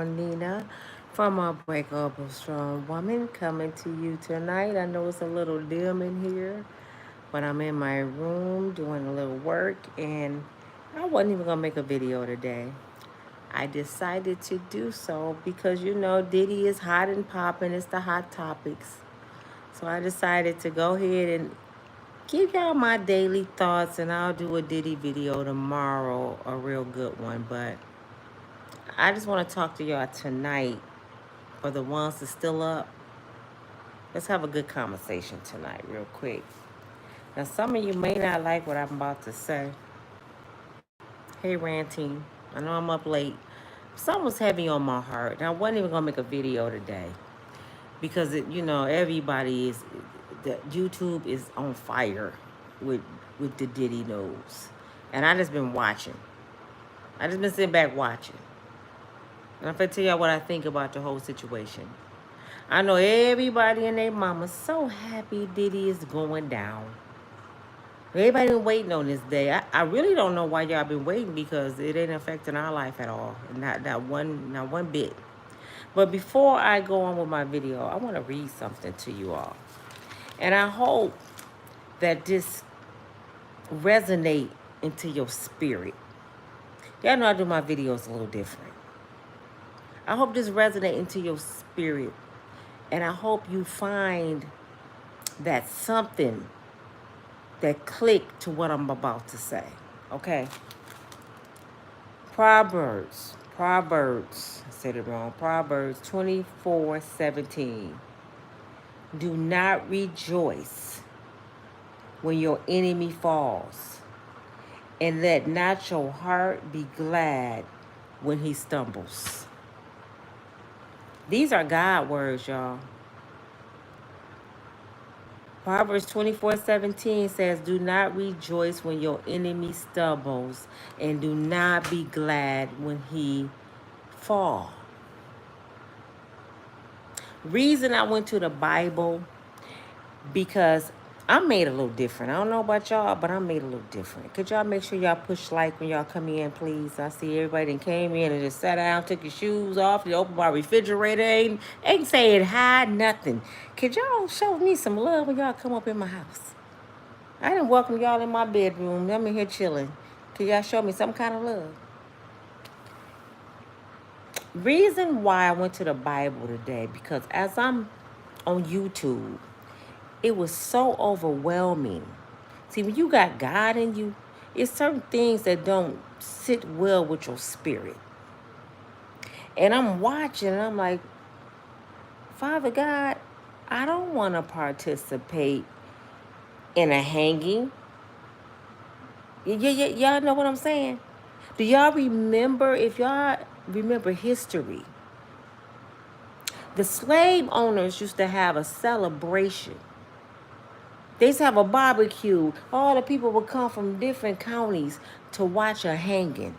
Nina from a Breakable Strong Woman coming to you tonight. I know it's a little dim in here, but I'm in my room doing a little work and I wasn't even gonna make a video today. I decided to do so because Diddy is hot and popping, it's the hot topics. So I decided to go ahead and give y'all my daily thoughts, and I'll do a Diddy video tomorrow, a real good one. But I just want to talk to y'all tonight. For the ones that's still up, let's have a good conversation tonight, real quick. Now, some of you may not like what I'm about to say. Hey, Ranting, I know I'm up late. Something was heavy on my heart, and I wasn't even gonna make a video today because everybody is, the YouTube is on fire with the Diddy news, and I just been watching. I just been sitting back watching, and I'm gonna tell y'all what I think about the whole situation. I know everybody and their mama so happy Diddy is going down. Everybody been waiting on this day. I really don't know why y'all been waiting because it ain't affecting our life at all. Not one bit. But before I go on with my video, I want to read something to you all. And I hope that this resonate into your spirit. Y'all know I do my videos a little different. I hope this resonate into your spirit. And I hope you find that something that click to what I'm about to say. Okay? Proverbs, I said it wrong. Proverbs 24:17. Do not rejoice when your enemy falls, and let not your heart be glad when he stumbles. These are God words, y'all. Proverbs 24:17 says, do not rejoice when your enemy stumbles, and do not be glad when he fall. Reason I went to the Bible, because I'm made a little different. I don't know about y'all, but I'm made a little different. Could y'all make sure y'all push like when y'all come in, please? I see everybody that came in and just sat down, took your shoes off, you opened my refrigerator, ain't saying hi, nothing. Could y'all show me some love when y'all come up in my house? I didn't welcome y'all in my bedroom. I'm in here chilling. Could y'all show me some kind of love? Reason why I went to the Bible today, because as I'm on YouTube, it was so overwhelming. See, when you got God in you, it's certain things that don't sit well with your spirit. And I'm watching and I'm like, Father God, I don't want to participate in a hanging. Y'all know what I'm saying? Do y'all remember, if y'all remember history, the slave owners used to have a celebration. They used to have a barbecue. All the people would come from different counties to watch a hanging.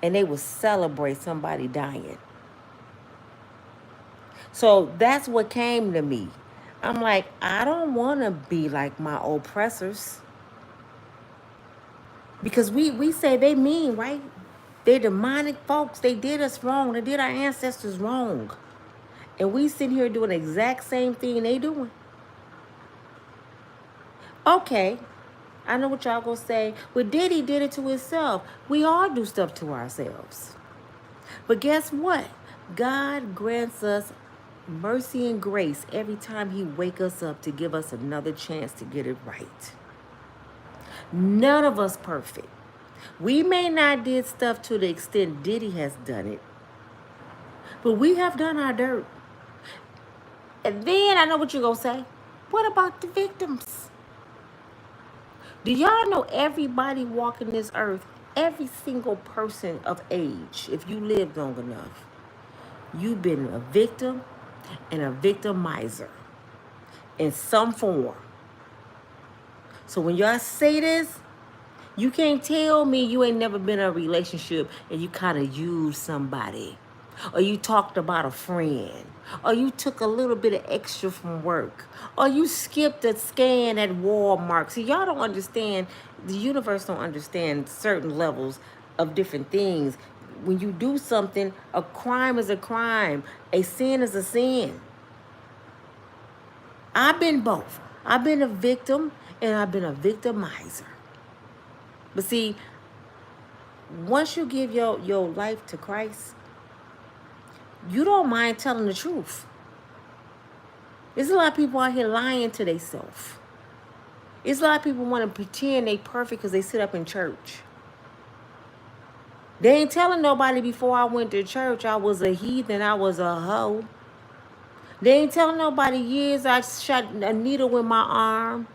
And they would celebrate somebody dying. So that's what came to me. I'm like, I don't want to be like my oppressors. Because we say they mean, right? They're demonic folks. They did us wrong. They did our ancestors wrong. And we sit here doing the exact same thing they doing. Okay, I know what y'all gonna say. Well, Diddy did it to himself. We all do stuff to ourselves. But guess what? God grants us mercy and grace every time he wake us up to give us another chance to get it right. None of us perfect. We may not did stuff to the extent Diddy has done it, but we have done our dirt. And then I know what you're gonna say. What about the victims? Do y'all know everybody walking this earth, every single person of age, if you live long enough, you've been a victim and a victimizer in some form. So when y'all say this, you can't tell me you ain't never been in a relationship and you kind of used somebody, or you talked about a friend, or you took a little bit of extra from work, or you skipped a scan at Walmart. See, y'all don't understand, the universe don't understand certain levels of different things when you do something, a crime is a crime. A sin is a sin. I've been both. I've been a victim and I've been a victimizer. But see, once you give your life to Christ, you don't mind telling the truth. There's a lot of people out here lying to themselves. There's a lot of people want to pretend they perfect because they sit up in church. They ain't telling nobody before I went to church I was a heathen, I was a hoe. They ain't telling nobody years I shot a needle in my arm.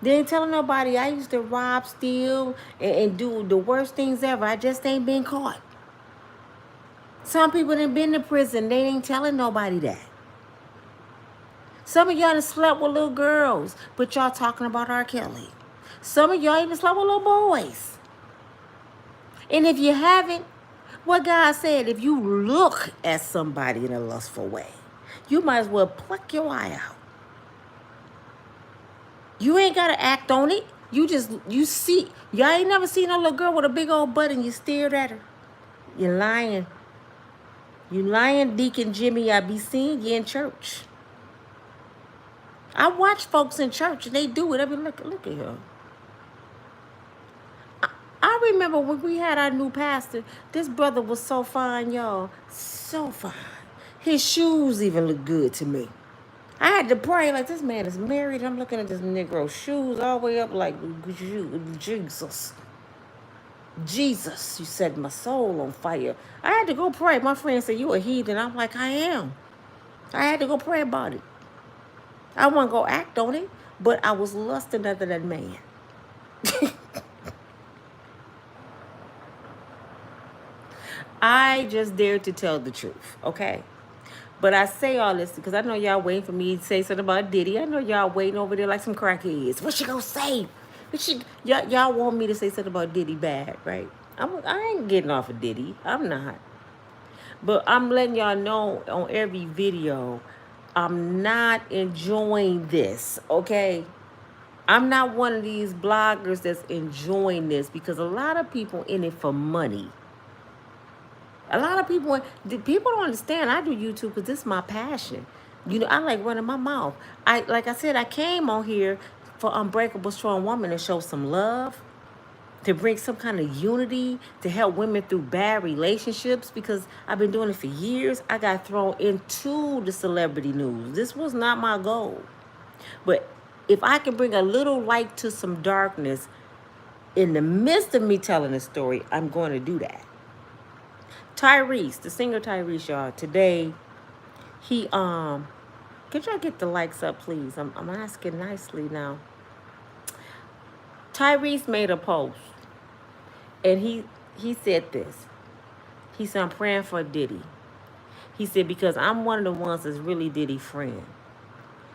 They ain't telling nobody I used to rob, steal, and do the worst things ever. I just ain't been caught. Some people done been to prison. They ain't telling nobody that. Some of y'all done slept with little girls, but y'all talking about R. Kelly. Some of y'all even slept with little boys. And if you haven't, what God said, if you look at somebody in a lustful way, you might as well pluck your eye out. You ain't got to act on it. You see. Y'all ain't never seen a little girl with a big old butt and you stared at her. You're lying. You lying, Deacon Jimmy. I be seeing you in church. I watch folks in church and they do it. I mean, look at her. I remember when we had our new pastor, this brother was so fine, y'all. So fine. His shoes even look good to me. I had to pray like this man is married. I'm looking at this Negro's shoes all the way up like, Jesus. Jesus, you set my soul on fire. I had to go pray. My friend said, you a heathen. I'm like, I am. I had to go pray about it. I wasn't going to act on it, but I was lusting after that man. I just dared to tell the truth, okay? But I say all this because I know y'all waiting for me to say something about Diddy. I know y'all waiting over there like some crackheads. What she gonna say? Y'all want me to say something about Diddy bad, right? I ain't getting off of Diddy. I'm not. But I'm letting y'all know on every video, I'm not enjoying this, okay? I'm not one of these bloggers that's enjoying this because a lot of people in it for money. A lot of people don't understand. I do YouTube because this is my passion. You know, I like running my mouth. Like I said, I came on here for Unbreakable Strong Woman to show some love, to bring some kind of unity, to help women through bad relationships because I've been doing it for years. I got thrown into the celebrity news. This was not my goal. But if I can bring a little light to some darkness in the midst of me telling a story, I'm going to do that. Tyrese, the singer Tyrese, y'all, today, he, could y'all get the likes up, please? I'm asking nicely now. Tyrese made a post, and he said this. He said, I'm praying for Diddy. He said, because I'm one of the ones that's really Diddy's friend.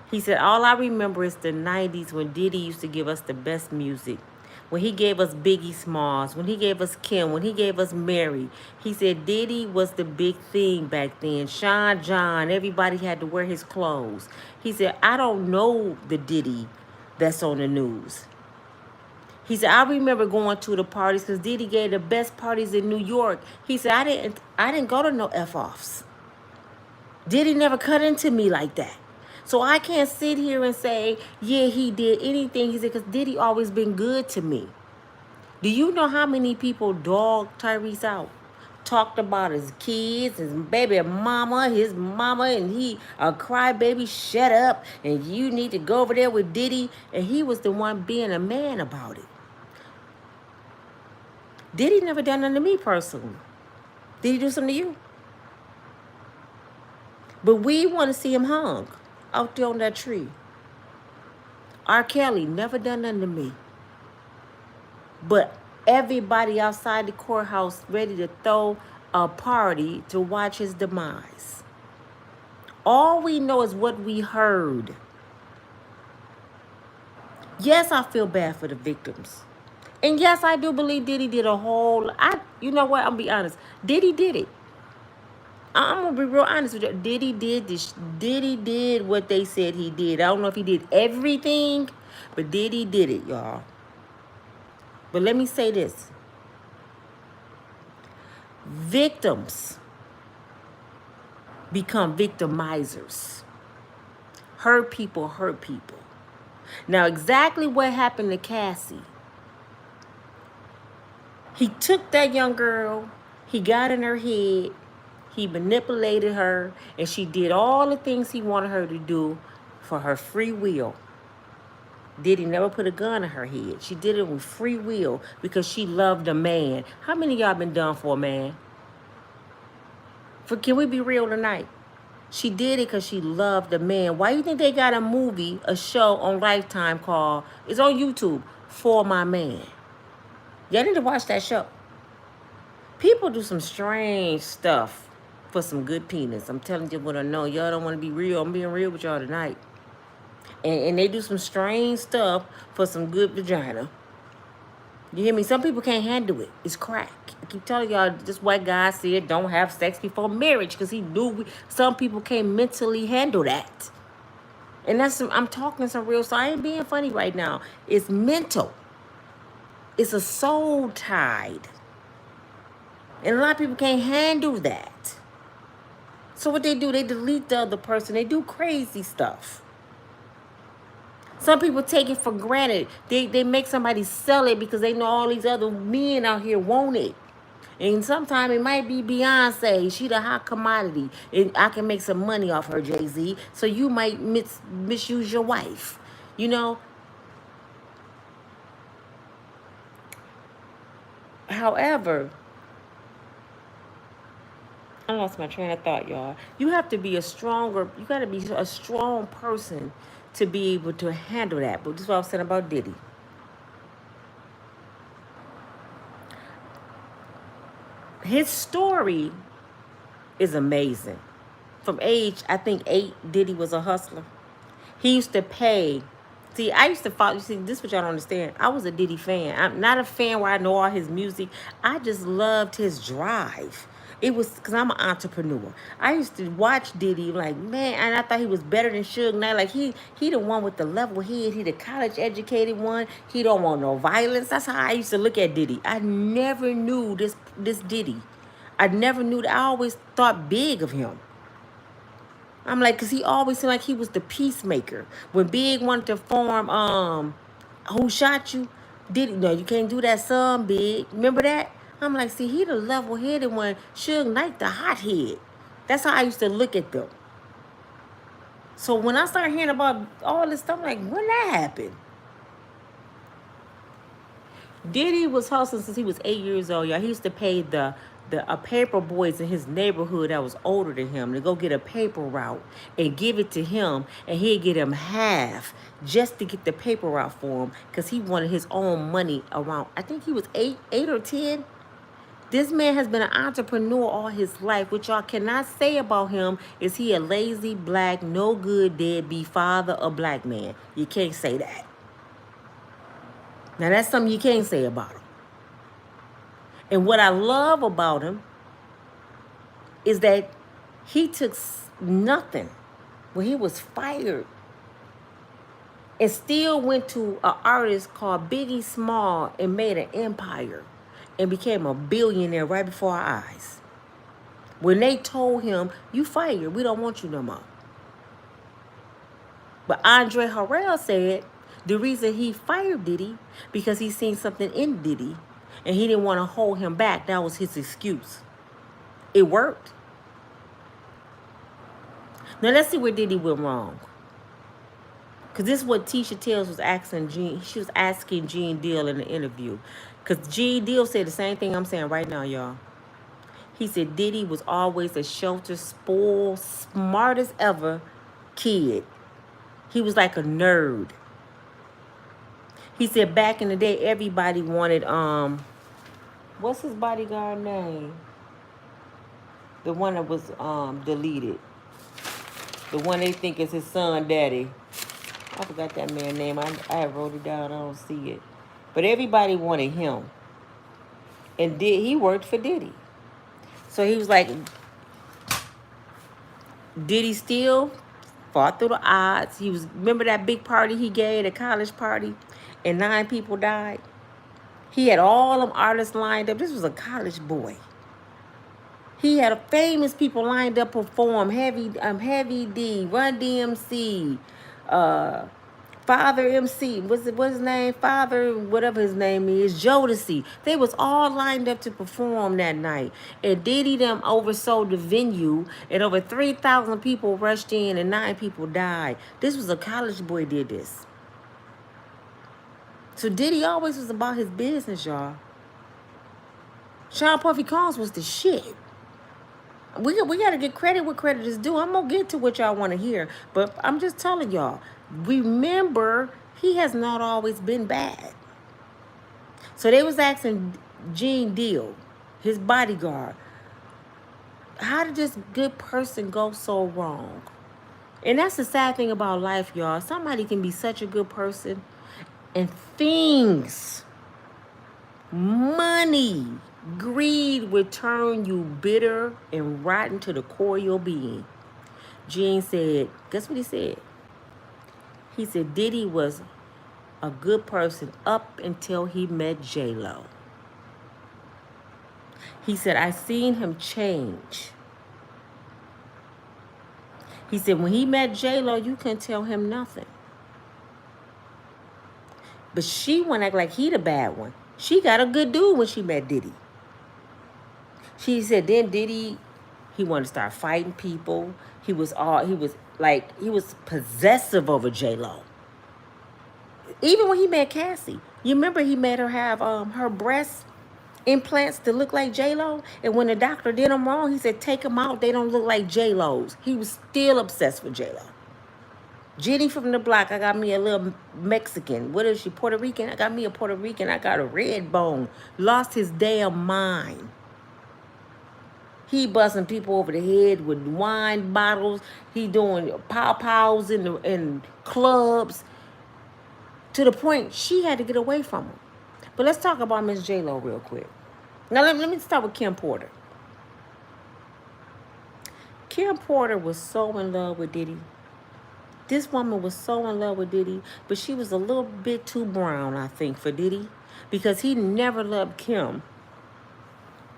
He said, all I remember is the 90s when Diddy used to give us the best music. When he gave us Biggie Smalls, when he gave us Kim, when he gave us Mary. He said Diddy was the big thing back then. Sean John, everybody had to wear his clothes. He said, I don't know the Diddy that's on the news. He said, I remember going to the parties because Diddy gave the best parties in New York. He said, I didn't go to no F-offs. Diddy never cut into me like that. So I can't sit here and say, yeah, he did anything. He said, because Diddy always been good to me. Do you know how many people dogged Tyrese out? Talked about his kids, his baby mama, his mama, and he a crybaby, shut up, and you need to go over there with Diddy. And he was the one being a man about it. Diddy never done nothing to me personally. Did he do something to you? But we want to see him hung out there on that tree. R. Kelly never done nothing to me. But everybody outside the courthouse ready to throw a party to watch his demise. All we know is what we heard. Yes, I feel bad for the victims. And yes, I do believe Diddy did a whole... you know what? I'm going to be honest. Diddy did it. I'm going to be real honest with you. Diddy did this. Diddy did what they said he did. I don't know if he did everything, but Diddy did it, y'all. But let me say this. Victims become victimizers. Hurt people hurt people. Now, exactly what happened to Cassie. He took that young girl, he got in her head, he manipulated her, and she did all the things he wanted her to do for her free will. Diddy never put a gun in her head. She did it with free will because she loved a man. How many of y'all been done for a man? Can we be real tonight? She did it because she loved a man. Why do you think they got a movie, a show on Lifetime called, it's on YouTube, For My Man? Y'all need to watch that show. People do some strange stuff for some good penis. I'm telling you what I know. Y'all don't want to be real. I'm being real with y'all tonight. And they do some strange stuff for some good vagina. You hear me? Some people can't handle it. It's crack. I keep telling y'all, this white guy said don't have sex before marriage because he knew some people can't mentally handle that. And I'm talking some real, so I ain't being funny right now. It's mental. It's a soul tied. And a lot of people can't handle that. So what they do, they delete the other person. They do crazy stuff. Some people take it for granted. They make somebody sell it because they know all these other men out here want it. And sometimes it might be Beyonce. She the hot commodity. And I can make some money off her, Jay-Z. So you might misuse your wife. You know? However, I lost my train of thought, y'all. You have to be you got to be a strong person to be able to handle that. But this is what I was saying about Diddy. His story is amazing. From age, I think 8, Diddy was a hustler. He used to pay. See, I used to follow. See, this is what y'all don't understand. I was a Diddy fan. I'm not a fan where I know all his music. I just loved his drive. It was because I'm an entrepreneur. I used to watch Diddy like, man, and I thought he was better than Suge Knight. Like he the one with the level head. He the college educated one. He don't want no violence. That's how I used to look at Diddy. I never knew this Diddy. I never knew that. I always thought big of him. I'm like, because he always seemed like he was the peacemaker. When Big wanted to form, Who Shot You? Diddy, no, you can't do that, son, Big. Remember that? I'm like, see, he the level-headed one. Suge Knight, the hothead. That's how I used to look at them. So when I started hearing about all this stuff, I'm like, when that happened? Diddy was hustling since he was 8 years old, y'all. He used to pay the paper boys in his neighborhood that was older than him to go get a paper route and give it to him, and he'd get him half just to get the paper route for him because he wanted his own money around. I think he was 8 or 10. This man has been an entrepreneur all his life. What y'all cannot say about him is he a lazy, black, no good, deadbeat father of black man. You can't say that. Now that's something you can't say about him. And what I love about him is that he took nothing when he was fired and still went to an artist called Biggie Small and made an empire and became a billionaire right before our eyes. When they told him, you fired, we don't want you no more. But Andre Harrell said the reason he fired Diddy because he seen something in Diddy and he didn't want to hold him back. That was his excuse. It worked. Now let's see where Diddy went wrong. Because this is what Tisha Tales was asking Gene. She was asking Gene Deal in the interview. Because Gene Deal said the same thing I'm saying right now, y'all. He said Diddy was always a sheltered, spoiled, smartest ever kid. He was like a nerd. He said back in the day, everybody wanted, what's his bodyguard name? The one that was deleted. The one they think is his son, Daddy. I forgot that man's name. I wrote it down. I don't see it. But everybody wanted him. And he worked for Diddy. So he was like, Diddy still fought through the odds. Remember that big party he gave, the college party, and 9 people died? He had all them artists lined up. This was a college boy. He had famous people lined up to perform. Heavy D, Run DMC, uh, Father MC, what's his name? Father, whatever his name is, Jodeci. They was all lined up to perform that night. And Diddy them oversold the venue, and over 3,000 people rushed in, and 9 people died. This was a college boy did this. So Diddy always was about his business, y'all. Sean Puffy Combs was the shit. We got to get credit where credit is due. I'm going to get to what y'all want to hear. But I'm just telling y'all, remember, he has not always been bad. So they was asking Gene Deal, his bodyguard, how did this good person go so wrong? And that's the sad thing about life, y'all. Somebody can be such a good person, and things, money, greed will turn you bitter and rotten to the core of your being. Gene said, guess what he said? He said Diddy was a good person up until he met J-Lo. He said, I seen him change. He said, when he met J-Lo, you couldn't tell him nothing. But she wouldn't act like he the bad one. She got a good dude when she met Diddy. She said, then Diddy, he wanted to start fighting people. He was possessive over J-Lo. Even when he met Cassie. You remember he made her have her breast implants to look like J-Lo? And when the doctor did them wrong, he said, take them out. They don't look like J-Lo's. He was still obsessed with J-Lo. Jenny from the block, I got me a little Mexican. What is she, Puerto Rican? I got me a Puerto Rican. I got a red bone. Lost his damn mind. He busting people over the head with wine bottles. He doing pow-pows in clubs. To the point she had to get away from him. But let's talk about Miss J-Lo real quick. Now let me start with Kim Porter. Kim Porter was so in love with Diddy. This woman was so in love with Diddy, but she was a little bit too brown, I think, for Diddy, because he never loved Kim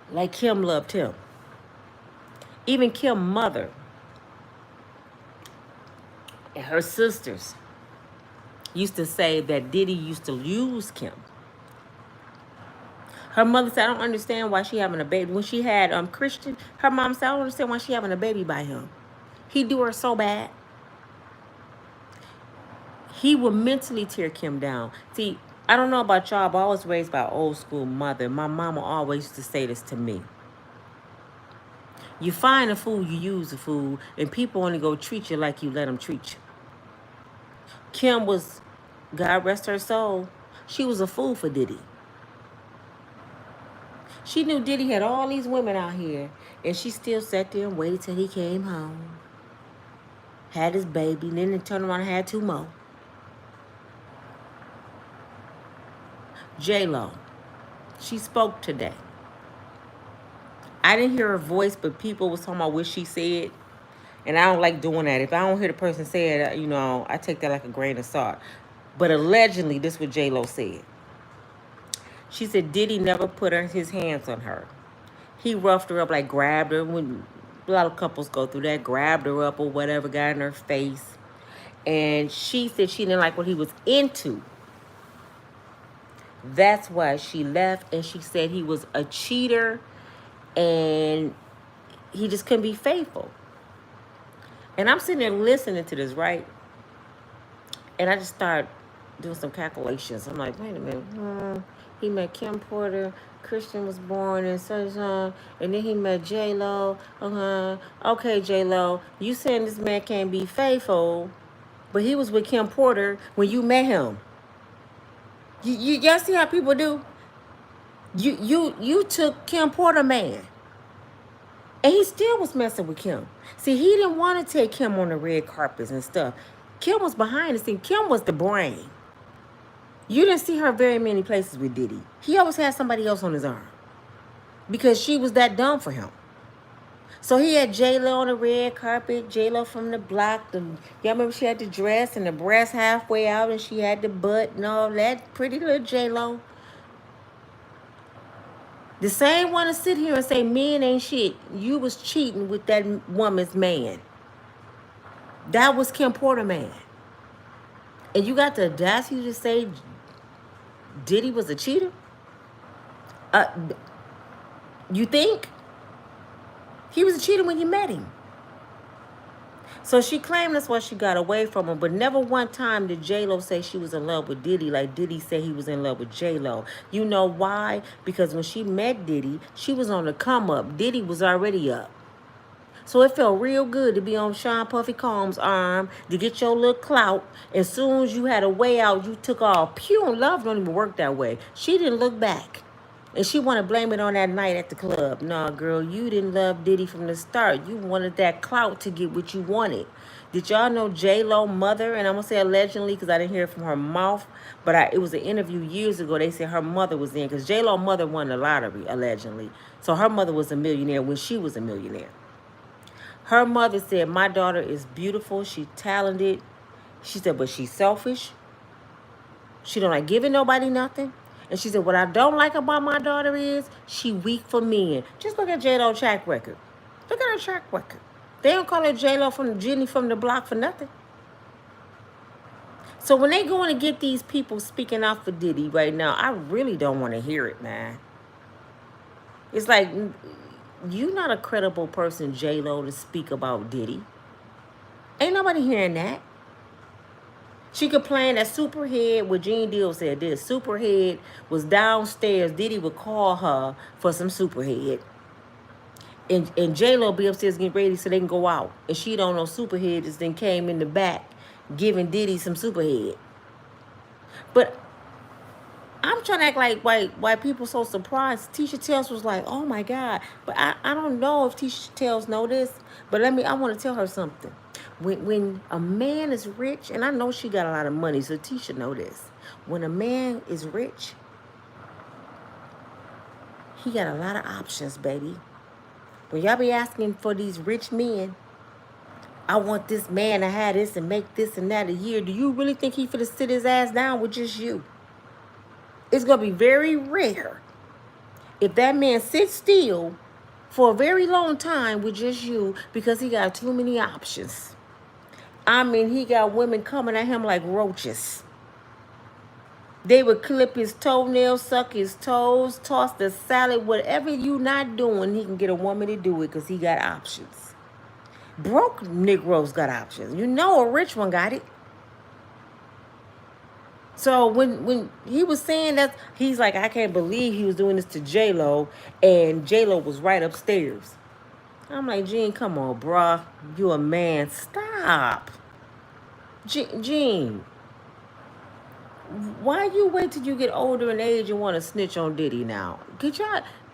like Kim loved him. Even Kim's mother and her sisters used to say that Diddy used to use Kim. Her mother said, I don't understand why she having a baby. When she had Christian, her mom said, I don't understand why she having a baby by him. He do her so bad. He would mentally tear Kim down. See, I don't know about y'all, but I was raised by an old school mother. My mama always used to say this to me. You find a fool, you use a fool, and people only go treat you like you let them treat you. Kim was, God rest her soul, she was a fool for Diddy. She knew Diddy had all these women out here, and she still sat there and waited till he came home. Had his baby, and then they turned around and had 2 more. J-Lo, she spoke today. I didn't hear her voice, but people was talking about what she said. And I don't like doing that. If I don't hear the person say it, I take that like a grain of salt. But allegedly, this is what J-Lo said. She said Diddy never put his hands on her. He roughed her up, like grabbed her. When a lot of couples go through that, grabbed her up or whatever, got in her face. And she said she didn't like what he was into. That's why she left, and she said he was a cheater and he just couldn't be faithful. And I'm sitting there listening to this, right? And I just started doing some calculations. I'm like, wait a minute. He met Kim Porter. Christian was born in such and then he met J-Lo. Okay, J-Lo, you saying this man can't be faithful, but he was with Kim Porter when you met him. Y'all see how people do? You took Kim Porter man. And he still was messing with Kim. See, he didn't want to take Kim on the red carpets and stuff. Kim was behind the scene. Kim was the brain. You didn't see her very many places with Diddy. He always had somebody else on his arm. Because she was that dumb for him. So he had J-Lo on the red carpet, J-Lo from the block. Y'all remember she had the dress and the breast halfway out and she had the butt and all that. Pretty little J-Lo. The same one to sit here and say men ain't shit. You was cheating with that woman's man. That was Kim Porter man. And you got the audacity to say Diddy was a cheater? Uh, you think? He was a cheater when you met him. So she claimed that's why she got away from him, but never one time did J-Lo say she was in love with Diddy like Diddy said he was in love with J-Lo. You know why? Because when she met Diddy, she was on the come up. Diddy was already up. So it felt real good to be on Sean Puffy Combs' arm, to get your little clout. As soon as you had a way out, you took off. Pure love don't even work that way. She didn't look back. And she want to blame it on that night at the club. Nah, girl, you didn't love Diddy from the start. You wanted that clout to get what you wanted. Did y'all know J-Lo mother, and I'm going to say allegedly because I didn't hear it from her mouth, but it was an interview years ago. They said her mother was in, because J-Lo mother won the lottery, allegedly. So her mother was a millionaire when she was a millionaire. Her mother said, my daughter is beautiful. She's talented. She said, but she's selfish. She don't like giving nobody nothing. And she said, what I don't like about my daughter is she weak for men. Just look at J-Lo's track record. Look at her track record. They don't call her J-Lo from Jenny from the block for nothing. So when they going to get these people speaking out for Diddy right now, I really don't want to hear it, man. It's like, you not a credible person, J-Lo, to speak about Diddy. Ain't nobody hearing that. She complained that Superhead, what Gene Deal said this, Superhead was downstairs. Diddy would call her for some Superhead. And J-Lo be upstairs getting ready so they can go out. And she don't know Superhead just then came in the back giving Diddy some Superhead. But I'm trying to act like why people so surprised. Tisha Tells was like, oh my God. But I don't know if Tisha Tells know this. But I want to tell her something. When a man is rich, and I know she got a lot of money, so Tisha know this. When a man is rich, he got a lot of options, baby. When y'all be asking for these rich men, I want this man to have this and make this and that a year. Do you really think he finna sit his ass down with just you? It's going to be very rare if that man sits still for a very long time with just you because he got too many options. I mean, he got women coming at him like roaches. They would clip his toenails, suck his toes, toss the salad, whatever you not doing, he can get a woman to do it because he got options. Broke Negroes got options. You know a rich one got it. So when he was saying that, he's like, I can't believe he was doing this to J-Lo, and J-Lo was right upstairs. I'm like, Gene, come on, bruh. You a man. Stop. Gene, why you wait till you get older in age and want to snitch on Diddy now? Could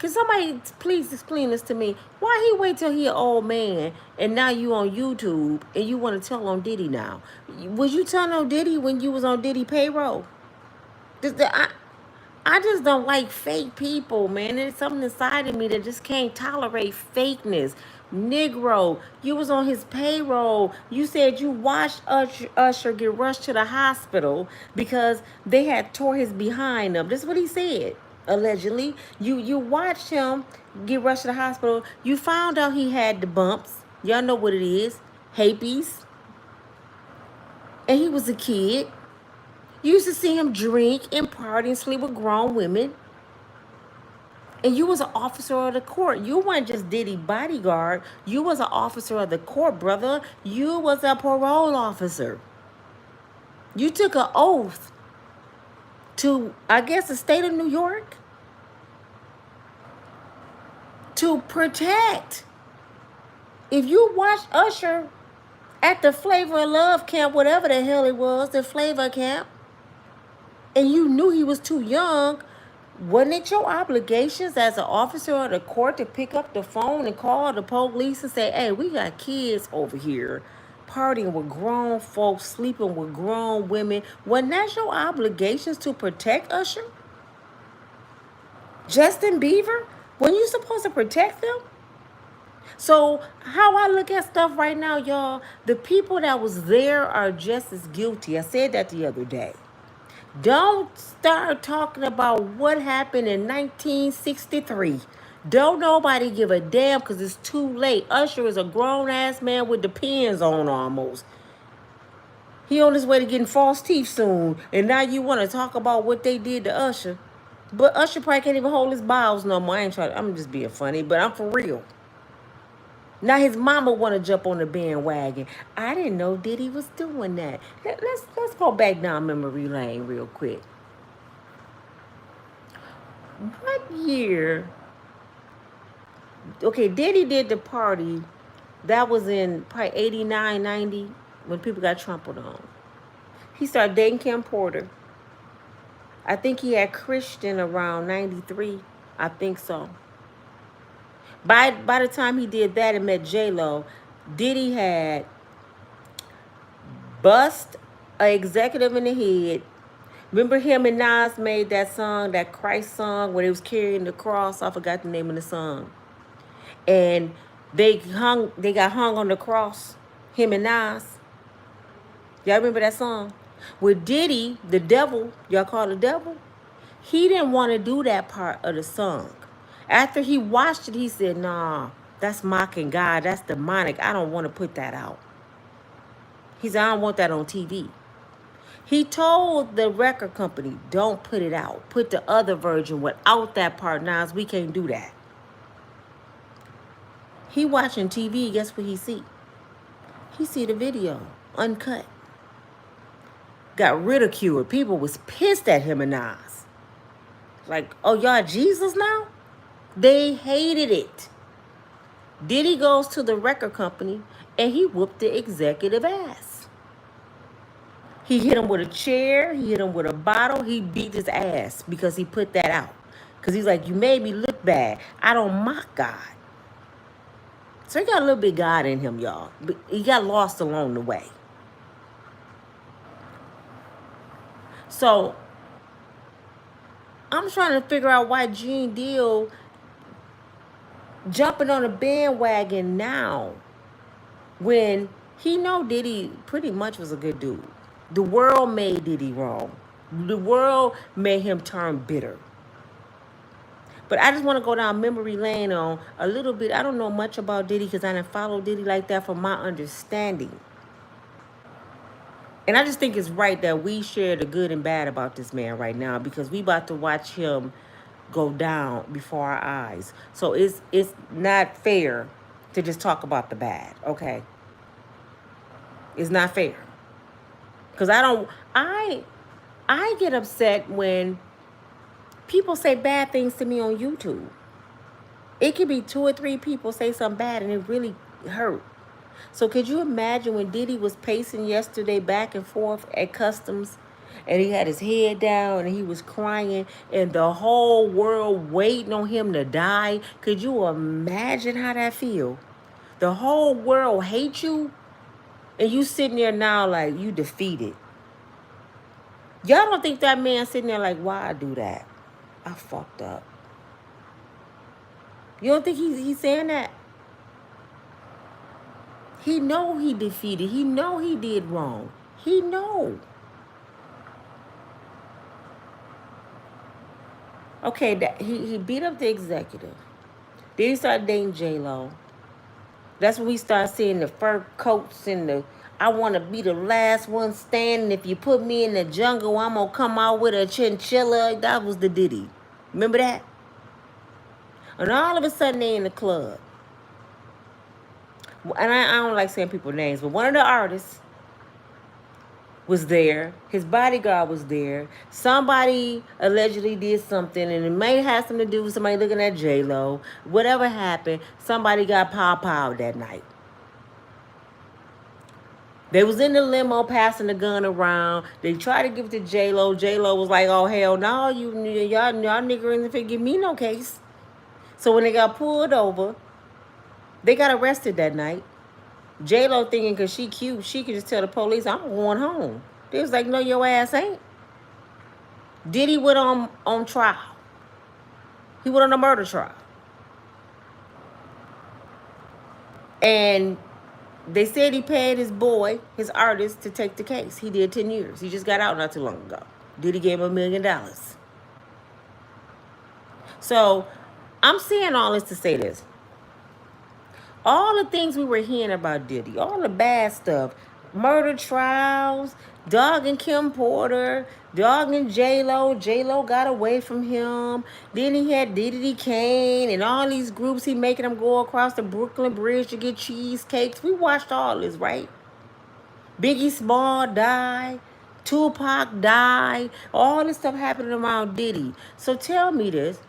somebody please explain this to me? Why he wait till he an old man and now you on YouTube and you want to tell on Diddy now? Was you telling on Diddy when you was on Diddy payroll? I just don't like fake people, man. There's something inside of me that just can't tolerate fakeness. Negro, you was on his payroll. You said you watched Usher get rushed to the hospital because they had tore his behind up. This is what he said, allegedly. You watched him get rushed to the hospital. You found out he had the bumps. Y'all know what it is. Herpes. And he was a kid. You used to see him drink and party and sleep with grown women. And you was an officer of the court. You weren't just Diddy bodyguard. You was an officer of the court, brother. You was a parole officer. You took an oath to, I guess, the state of New York to protect. If you watched Usher at the Flavor of Love camp, whatever the hell it was, the Flavor camp, and you knew he was too young, wasn't it your obligations as an officer of the court to pick up the phone and call the police and say, hey, we got kids over here partying with grown folks, sleeping with grown women? Wasn't that your obligations to protect Usher? Justin Bieber? Weren't you supposed to protect them? So how I look at stuff right now, y'all, the people that was there are just as guilty. I said that the other day. Don't start talking about what happened in 1963. Don't nobody give a damn because it's too late. Usher is a grown-ass man with the pins on almost. He on his way to getting false teeth soon. And now you want to talk about what they did to Usher. But Usher probably can't even hold his bowels no more. I'm just being funny, but I'm for real. Now his mama want to jump on the bandwagon. I didn't know Diddy was doing that. Let's go back down memory lane real quick. What year? Okay, Diddy did the party. That was in probably 89, 90 when people got trampled on. He started dating Kim Porter. I think he had Christian around 93. I think so. By the time he did that and met J-Lo, Diddy had bust an executive in the head. Remember him and Nas made that song, that Christ song, where they was carrying the cross? I forgot the name of the song. And they got hung on the cross, him and Nas. Y'all remember that song? With Diddy, the devil, y'all call the devil? He didn't want to do that part of the song. After he watched it, he said, nah, that's mocking God. That's demonic. I don't want to put that out. He said, I don't want that on TV. He told the record company, don't put it out. Put the other version without that part. Nas, we can't do that. He watching TV, guess what he see? He see the video, uncut. Got ridiculed. People was pissed at him and Nas. Like, oh, y'all Jesus now? They hated it. Diddy goes to the record company and he whooped the executive ass. He hit him with a chair. He hit him with a bottle. He beat his ass because he put that out. Because he's like, you made me look bad. I don't mock God. So he got a little bit of God in him, y'all. But he got lost along the way. So I'm trying to figure out why Gene Deal jumping on a bandwagon now when he know Diddy pretty much was a good dude. The world made Diddy wrong. The world made him turn bitter. But I just want to go down memory lane on a little bit. I don't know much about Diddy because I didn't follow Diddy like that from my understanding. And I just think it's right that we share the good and bad about this man right now because we about to watch him go down before our eyes. So it's not fair to just talk about the bad, okay? It's not fair. Because I get upset when people say bad things to me on YouTube. It could be 2 or 3 people say something bad and it really hurt. So could you imagine when Diddy was pacing yesterday back and forth at customs and he had his head down and he was crying and the whole world waiting on him to die? Could you imagine how that feel? The whole world hates you and you sitting there now like you defeated. Y'all don't think that man sitting there like, why I do that? I fucked up. You don't think he's saying that? He know he defeated. He know he did wrong. He know. Okay, he beat up the executive. Then he started dating J-Lo. That's when we start seeing the fur coats and the I want to be the last one standing. If you put me in the jungle, I'm going to come out with a chinchilla. That was the Diddy. Remember that? And all of a sudden, they in the club. And I don't like saying people's names, but one of the artists was there. His bodyguard was there. Somebody allegedly did something, and it may have something to do with somebody looking at J-Lo. Whatever happened, somebody got pow-powed that night. They was in the limo passing the gun around. They tried to give it to J-Lo. J-Lo was like, oh, hell no, y'all nigger ain't give me no case. So when they got pulled over, they got arrested that night. J-Lo thinking because she cute, she could just tell the police, I'm going home. They was like, no, your ass ain't. Diddy went on trial. He went on a murder trial. And they said he paid his boy, his artist, to take the case. He did 10 years. He just got out not too long ago. Diddy gave him $1 million. So I'm saying all this to say this. All the things we were hearing about Diddy, all the bad stuff, murder trials, dogging Kim Porter, dogging J-Lo. J-Lo got away from him. Then he had Diddy Kane and all these groups. He making them go across the Brooklyn Bridge to get cheesecakes. We watched all this, right? Biggie Small died. Tupac died. All this stuff happening around Diddy. So tell me this.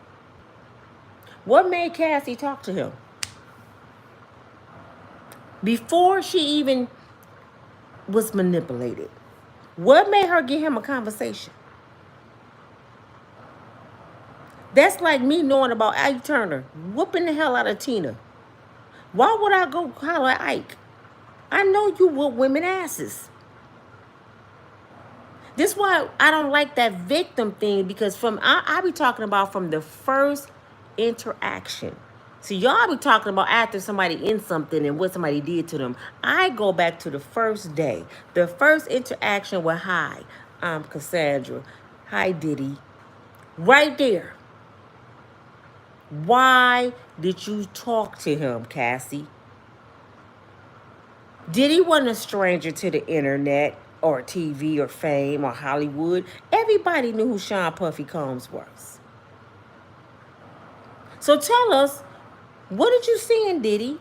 What made Cassie talk to him? Before she even was manipulated. What made her give him a conversation? That's like me knowing about Ike Turner whooping the hell out of Tina. Why would I go holler at Ike? I know you whoop women asses. This is why I don't like that victim thing, because I be talking about from the first interaction. See, y'all be talking about after somebody in something and what somebody did to them. I go back to the first day. The first interaction with, hi, I'm Cassandra. Hi, Diddy. Right there. Why did you talk to him, Cassie? Diddy wasn't a stranger to the internet or TV or fame or Hollywood. Everybody knew who Sean Puffy Combs was. So tell us, what did you see in Diddy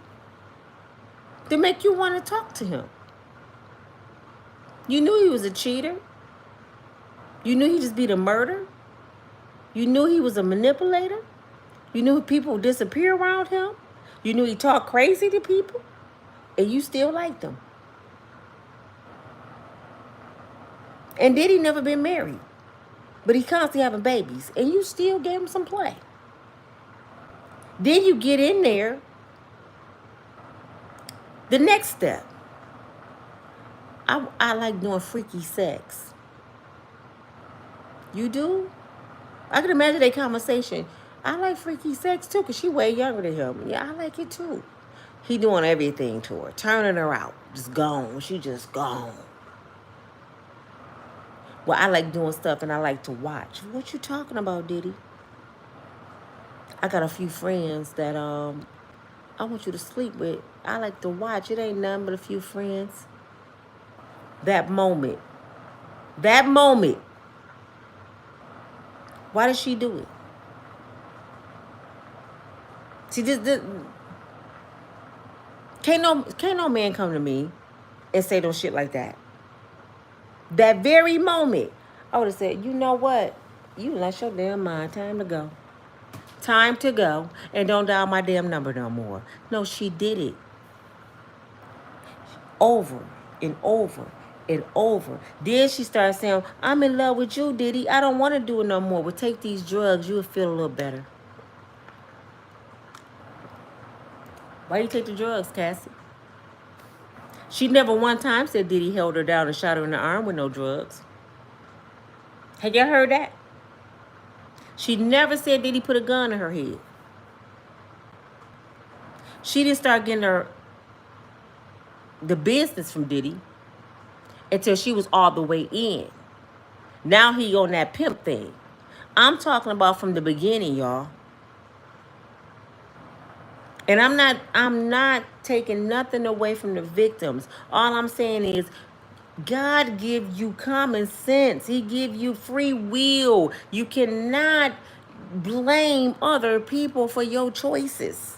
to make you want to talk to him? You knew he was a cheater. You knew he just beat a murder. You knew he was a manipulator. You knew people would disappear around him. You knew he talked crazy to people. And you still liked him. And Diddy never been married. But he constantly having babies. And you still gave him some play. Then you get in there. The next step. I like doing freaky sex. You do? I can imagine their conversation. I like freaky sex too, because she way younger than him. Yeah, I like it too. He doing everything to her. Turning her out. Just gone. She just gone. Well, I like doing stuff and I like to watch. What you talking about, Diddy? I got a few friends that I want you to sleep with. I like to watch. It ain't nothing but a few friends. That moment. That moment. Why did she do it? See, this can't no man come to me and say no shit like that. That very moment, I would have said, you know what? You lost your damn mind. Time to go. Time to go. And don't dial my damn number no more. No, she did it. Over and over and over. Then she started saying, I'm in love with you, Diddy. I don't want to do it no more. But take these drugs. You'll feel a little better. Why you take the drugs, Cassie? She never one time said Diddy held her down and shot her in the arm with no drugs. Have y'all heard that? She never said Diddy put a gun in her head. She didn't start getting her the business from Diddy until she was all the way in. Now he on that pimp thing. I'm talking about from the beginning, y'all. And I'm not taking nothing away from the victims. All I'm saying is God give you common sense. He give you free will. You cannot blame other people for your choices.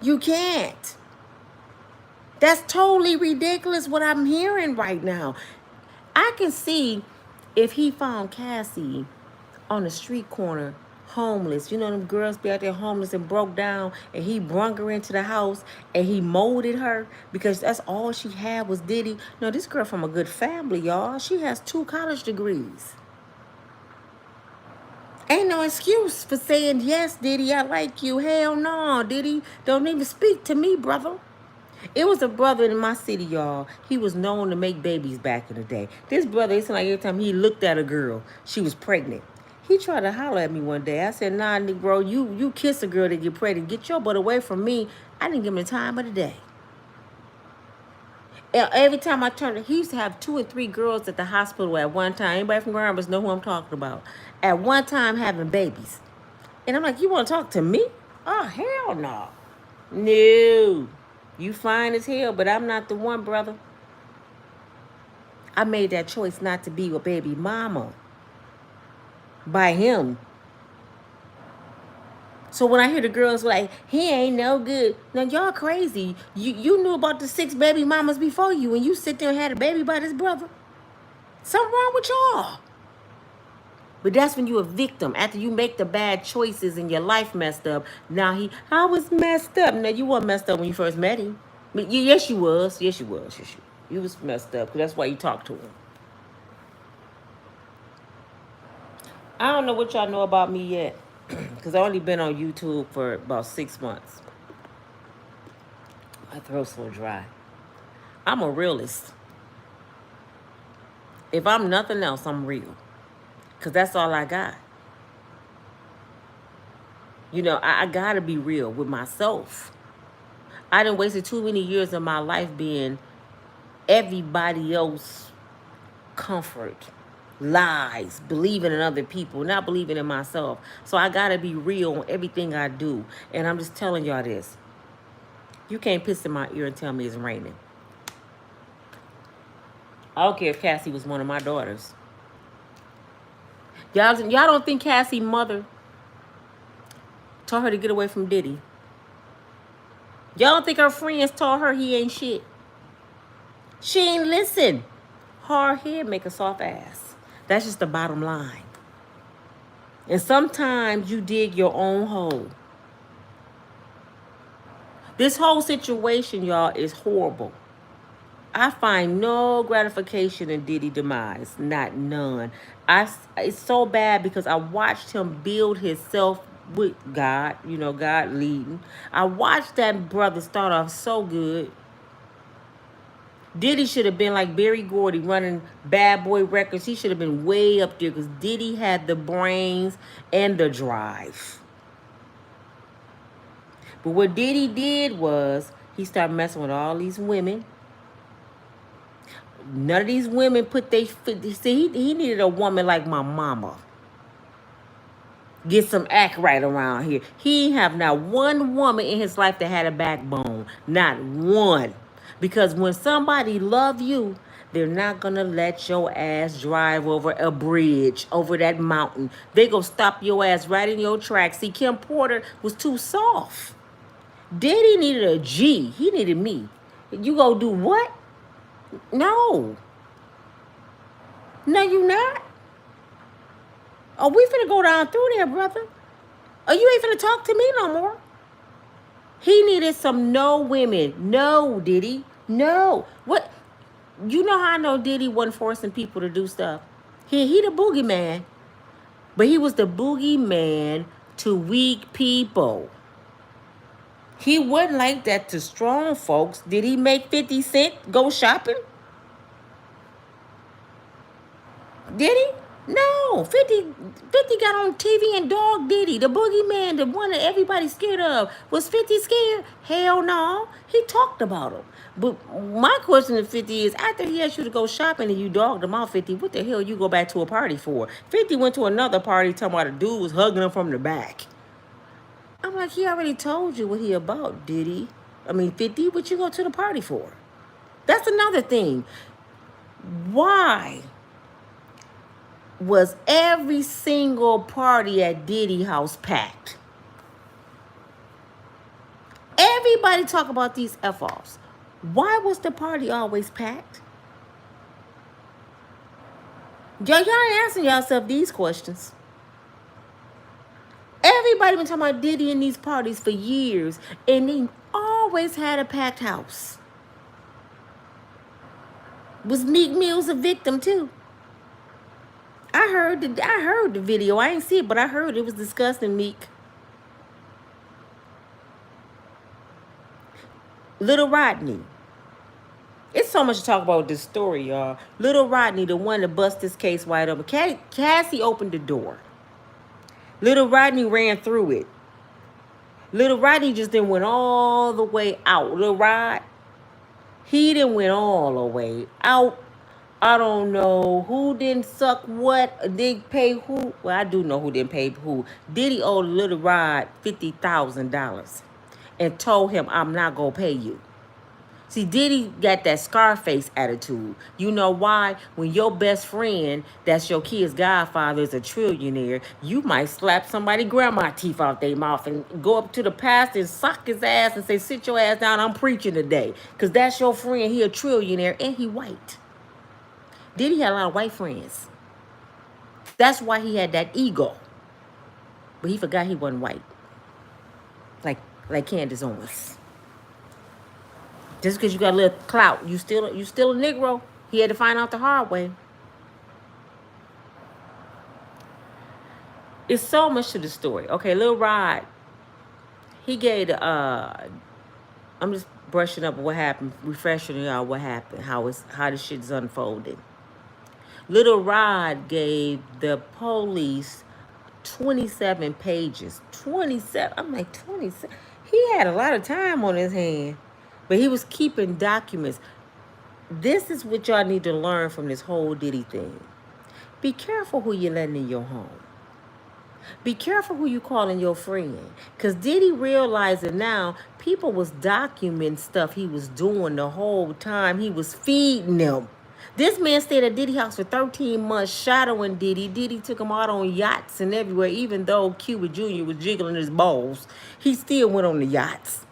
You can't. That's totally ridiculous what I'm hearing right now. I can see if he found Cassie on the street corner homeless. You know them girls be out there homeless and broke down, and he brung her into the house and he molded her because that's all she had was Diddy. No, this girl from a good family, y'all. She has 2 college degrees. Ain't no excuse for saying, yes, Diddy, I like you. Hell no, Diddy, don't even speak to me, brother. It was a brother in my city, y'all. He was known to make babies back in the day. This brother, it's like every time he looked at a girl, she was pregnant. He tried to holler at me one day. I said, nah, Negro, you kiss a girl to get pregnant. Get your butt away from me. I didn't give him the time of the day. Every time I turned, he used to have 2 or 3 girls at the hospital at one time. Anybody from Grand Rapids know who I'm talking about? At one time having babies. And I'm like, you want to talk to me? Oh, hell no. No. You fine as hell, but I'm not the one, brother. I made that choice not to be a baby mama by him. So when I hear the girls like, he ain't no good. Now, y'all crazy. You knew about the 6 baby mamas before you, and you sit there and had a baby by this brother. Something wrong with y'all. But that's when you're a victim. After you make the bad choices and your life messed up. Now I was messed up. Now, you weren't messed up when you first met him. But yes, you was. Yes, you was. Yes, you was messed up. Because that's why you talked to him. I don't know what y'all know about me yet. Because I've only been on YouTube for about 6 months. My throat's so dry. I'm a realist. If I'm nothing else, I'm real. Because that's all I got. You know, I got to be real with myself. I done wasted too many years of my life being everybody else comfort, lies, believing in other people, not believing in myself. So I got to be real on everything I do. And I'm just telling y'all this. You can't piss in my ear and tell me it's raining. I don't care if Cassie was one of my daughters. Y'all don't think Cassie's mother told her to get away from Diddy? Y'all don't think her friends told her he ain't shit? She ain't listen. Hard head make a soft ass. That's just the bottom line. And sometimes you dig your own hole. This whole situation, y'all, is horrible. I find no gratification in Diddy demise. Not none. It's so bad because I watched him build himself with God. You know, God leading. I watched that brother start off so good. Diddy should have been like Berry Gordy running Bad Boy Records. He should have been way up there because Diddy had the brains and the drive. But what Diddy did was he started messing with all these women. None of these women put their foot. See, he needed a woman like my mama. Get some act right around here. He ain't have not one woman in his life that had a backbone. Not one. Because when somebody love you, they're not going to let your ass drive over a bridge, over that mountain. They going to stop your ass right in your tracks. See, Kim Porter was too soft. Diddy needed a G. He needed me. You go do what? No. No, you not. Oh, we finna go down through there, brother. Oh, you ain't finna talk to me no more. He needed some no women. No, Diddy. No. What? You know how I know Diddy wasn't forcing people to do stuff? He the boogeyman. But he was the boogeyman to weak people. He wasn't like that to strong folks. Did he make 50 Cent go shopping? Did he? No. 50 got on TV and dog Diddy. The boogeyman, the one that everybody's scared of. Was 50 scared? Hell no. He talked about him. But my question to 50 is, after he asked you to go shopping and you dogged him out, 50, what the hell you go back to a party for? 50 went to another party talking about a dude was hugging him from the back. I'm like, he already told you what he about, Diddy. 50, what you go to the party for? That's another thing. Why was every single party at Diddy house packed? Everybody talk about these F-offs. Why was the party always packed? Y'all ain't asking yourself these questions. Everybody been talking about Diddy in these parties for years, and they always had a packed house. Was Meek Mill's a victim too? I heard the video. I ain't see it, but I heard it was disgusting, Meek. Little Rodney. It's so much to talk about this story, y'all. Little Rodney, the one that bust this case wide open. Cassie opened the door. Little Rodney ran through it. Little Rodney just then went all the way out. Little Rod, He didn't went all the way out. I don't know who didn't suck what, did pay who. Well, I do know who didn't pay who. Diddy owed Little Rod $50,000 and told him, I'm not going to pay you. See, Diddy got that Scarface attitude. You know why? When your best friend, that's your kid's godfather, is a trillionaire, you might slap somebody grandma teeth out their mouth and go up to the pastor and sock his ass and say, sit your ass down, I'm preaching today. Because that's your friend, he a trillionaire, and he white. Diddy had a lot of white friends. That's why he had that ego. But he forgot he wasn't white. Like Candace Owens. Just because you got a little clout, you still a Negro. He had to find out the hard way. It's so much to the story. Okay, Lil Rod, he gave the I'm just brushing up what happened, refreshing y'all what happened, how the shit's unfolding. Little Rod gave the police 27 pages. 27. I'm like, 27. He had a lot of time on his hand, but he was keeping documents. This is what y'all need to learn from this whole Diddy thing. Be careful who you're letting in your home. Be careful who you calling your friend. Because Diddy realizing now people was documenting stuff he was doing the whole time. He was feeding them. This man stayed at Diddy house for 13 months shadowing Diddy. Diddy took him out on yachts and everywhere. Even though Cuba Jr. was jiggling his balls, he still went on the yachts.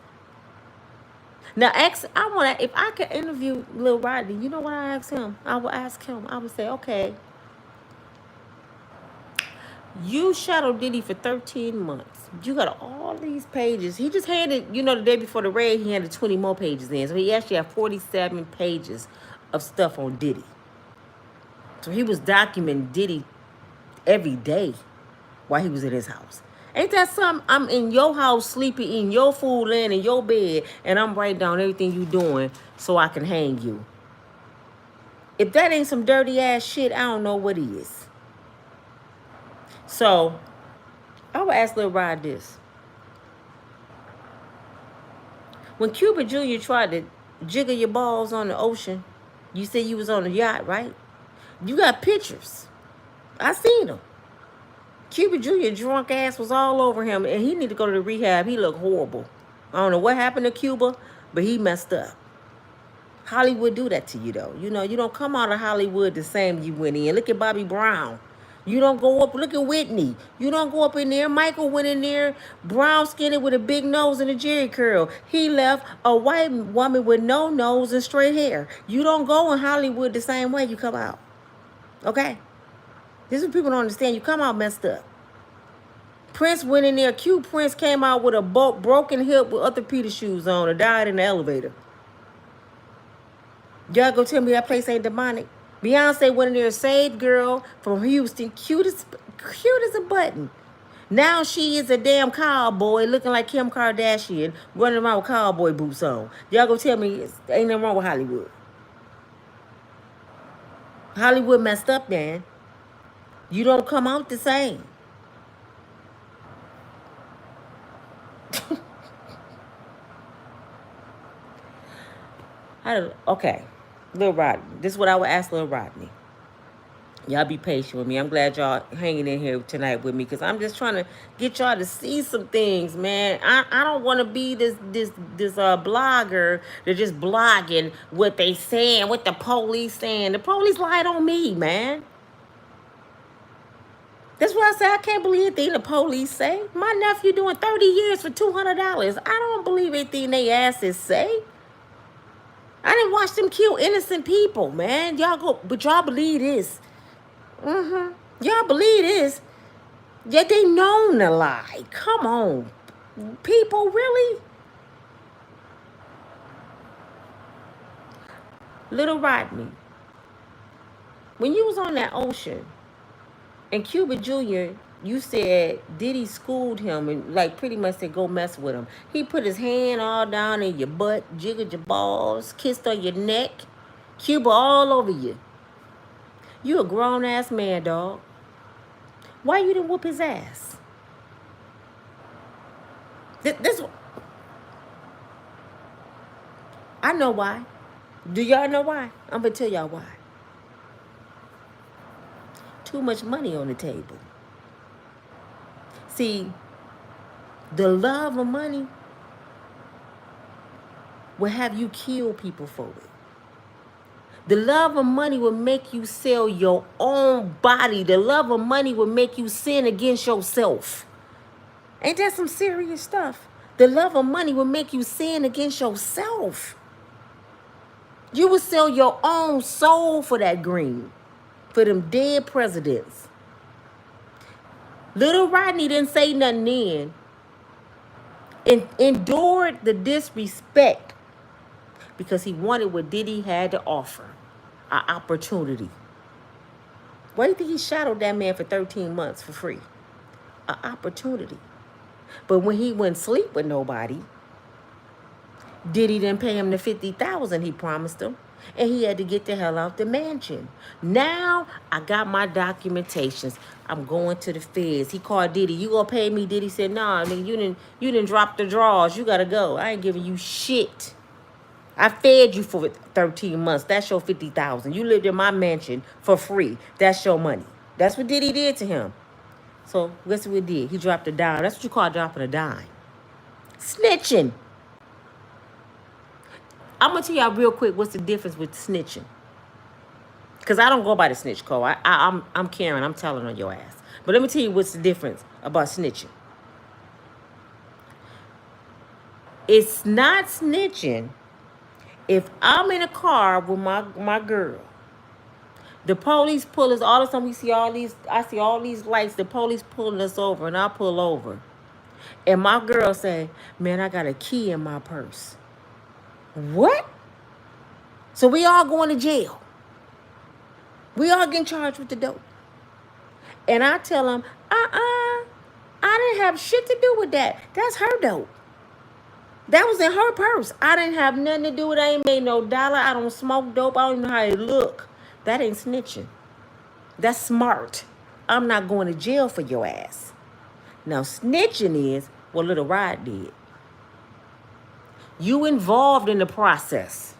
Now, if I could interview Lil Rodney, you know what I ask him? I would ask him, I would say, okay, you shadowed Diddy for 13 months. You got all these pages. He just handed, the day before the raid, he handed 20 more pages in. So he actually had 47 pages of stuff on Diddy. So he was documenting Diddy every day while he was in his house. Ain't that something? I'm in your house sleeping, eating your food, laying in your bed, and I'm writing down everything you doing so I can hang you. If that ain't some dirty ass shit, I don't know what is. So I would ask Lil Rod this. When Cuba Jr. tried to jiggle your balls on the ocean, you said you was on a yacht, right? You got pictures. I seen them. Cuba Jr. drunk ass was all over him, and he need to go to the rehab. He looked horrible. I don't know what happened to Cuba, but he messed up. Hollywood do that to you, though. You don't come out of Hollywood the same you went in. Look at Bobby Brown. You don't go up. Look at Whitney. You don't go up in there. Michael went in there, brown skinned with a big nose and a jerry curl. He left a white woman with no nose and straight hair. You don't go in Hollywood the same way you come out. Okay? This is what people don't understand. You come out messed up. Prince went in there. Cute Prince came out with a broken hip with orthopedic shoes on and died in the elevator. Y'all go tell me that place ain't demonic? Beyonce went in there, saved girl from Houston, cute as a button. Now she is a damn cowboy looking like Kim Kardashian, running around with cowboy boots on. Y'all go tell me ain't nothing wrong with Hollywood. Hollywood messed up, man. You don't come out the same. Okay, Lil Rodney. This is what I would ask Lil Rodney. Y'all be patient with me. I'm glad y'all hanging in here tonight with me because I'm just trying to get y'all to see some things, man. I don't want to be this blogger that just blogging what they saying, what the police saying. The police lied on me, man. That's why I say I can't believe anything the police say. My nephew doing 30 years for $200. I don't believe anything they asses say. I didn't watch them kill innocent people, man. But y'all believe this. Y'all believe this. Yet they known to lie. Come on. People, really? Little Rodney, when you was on that ocean, and Cuba Jr., you said Diddy schooled him and like pretty much said go mess with him. He put his hand all down in your butt, jiggled your balls, kissed on your neck, Cuba all over you. You a grown-ass man, dog. Why you didn't whoop his ass? This I know why. Do y'all know why? I'm going to tell y'all why. Too much money on the table. See, the love of money will have you kill people for it. The love of money will make you sell your own body. The love of money will make you sin against yourself. Ain't that some serious stuff? The love of money will make you sin against yourself. You would sell your own soul for that green, for them dead presidents. Little Rodney didn't say nothing then, and endured the disrespect because he wanted what Diddy had to offer, an opportunity. Why do you think he shadowed that man for 13 months for free? An opportunity. But when he wouldn't sleep with nobody, Diddy didn't pay him the $50,000 he promised him, and he had to get the hell out the mansion. Now I got my documentations. I'm going to the feds. He called Diddy. You gonna pay me? Diddy said, nah, nigga, you didn't drop the drawers. You gotta go. I ain't giving you shit. I fed you for 13 months. That's your $50,000. You lived in my mansion for free. That's your money. That's what Diddy did to him. So guess what he did? He dropped a dime. That's what you call dropping a dime. Snitching. I'm gonna tell y'all real quick what's the difference with snitching. Cause I don't go by the snitch code. I'm Karen. I'm telling on your ass. But let me tell you what's the difference about snitching. It's not snitching if I'm in a car with my girl. The police pull us all the time. I see all these lights. The police pulling us over, and I pull over, and my girl say, "Man, I got a key in my purse." What? So we all going to jail. We all getting charged with the dope. And I tell them, I didn't have shit to do with that. That's her dope. That was in her purse. I didn't have nothing to do with it. I ain't made no dollar. I don't smoke dope. I don't even know how it look. That ain't snitching. That's smart. I'm not going to jail for your ass. Now, snitching is what Little Rod did. You involved in the process.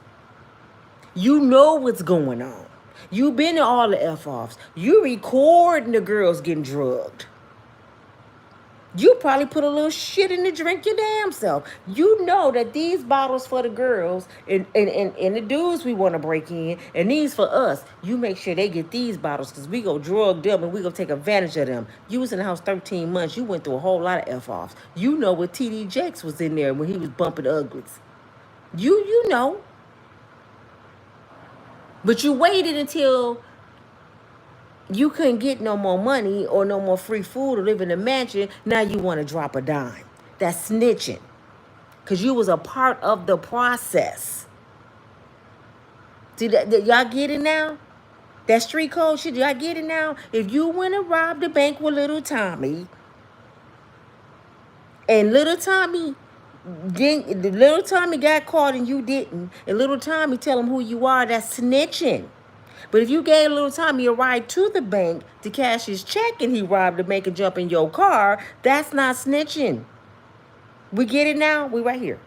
You know what's going on. You been to all the F-offs. You recording the girls getting drugged. You probably put a little shit in the drink your damn self. You know that these bottles for the girls and the dudes we want to break in, and these for us. You make sure they get these bottles because we go drug them and we go take advantage of them. You was in the house 13 months. You went through a whole lot of F-offs. You know what TD Jakes was in there when he was bumping uglies. You know. But you waited until you couldn't get no more money or no more free food or live in a mansion. Now you want to drop a dime. That's snitching. Because you was a part of the process. See, y'all get it now? That street code shit, y'all get it now? If you went and robbed the bank with little Tommy, and little Tommy got caught and you didn't, and little Tommy tell him who you are, that's snitching. But if you gave little Tommy a ride to the bank to cash his check and he robbed the bank and jump in your car, that's not snitching. We get it now? We right here.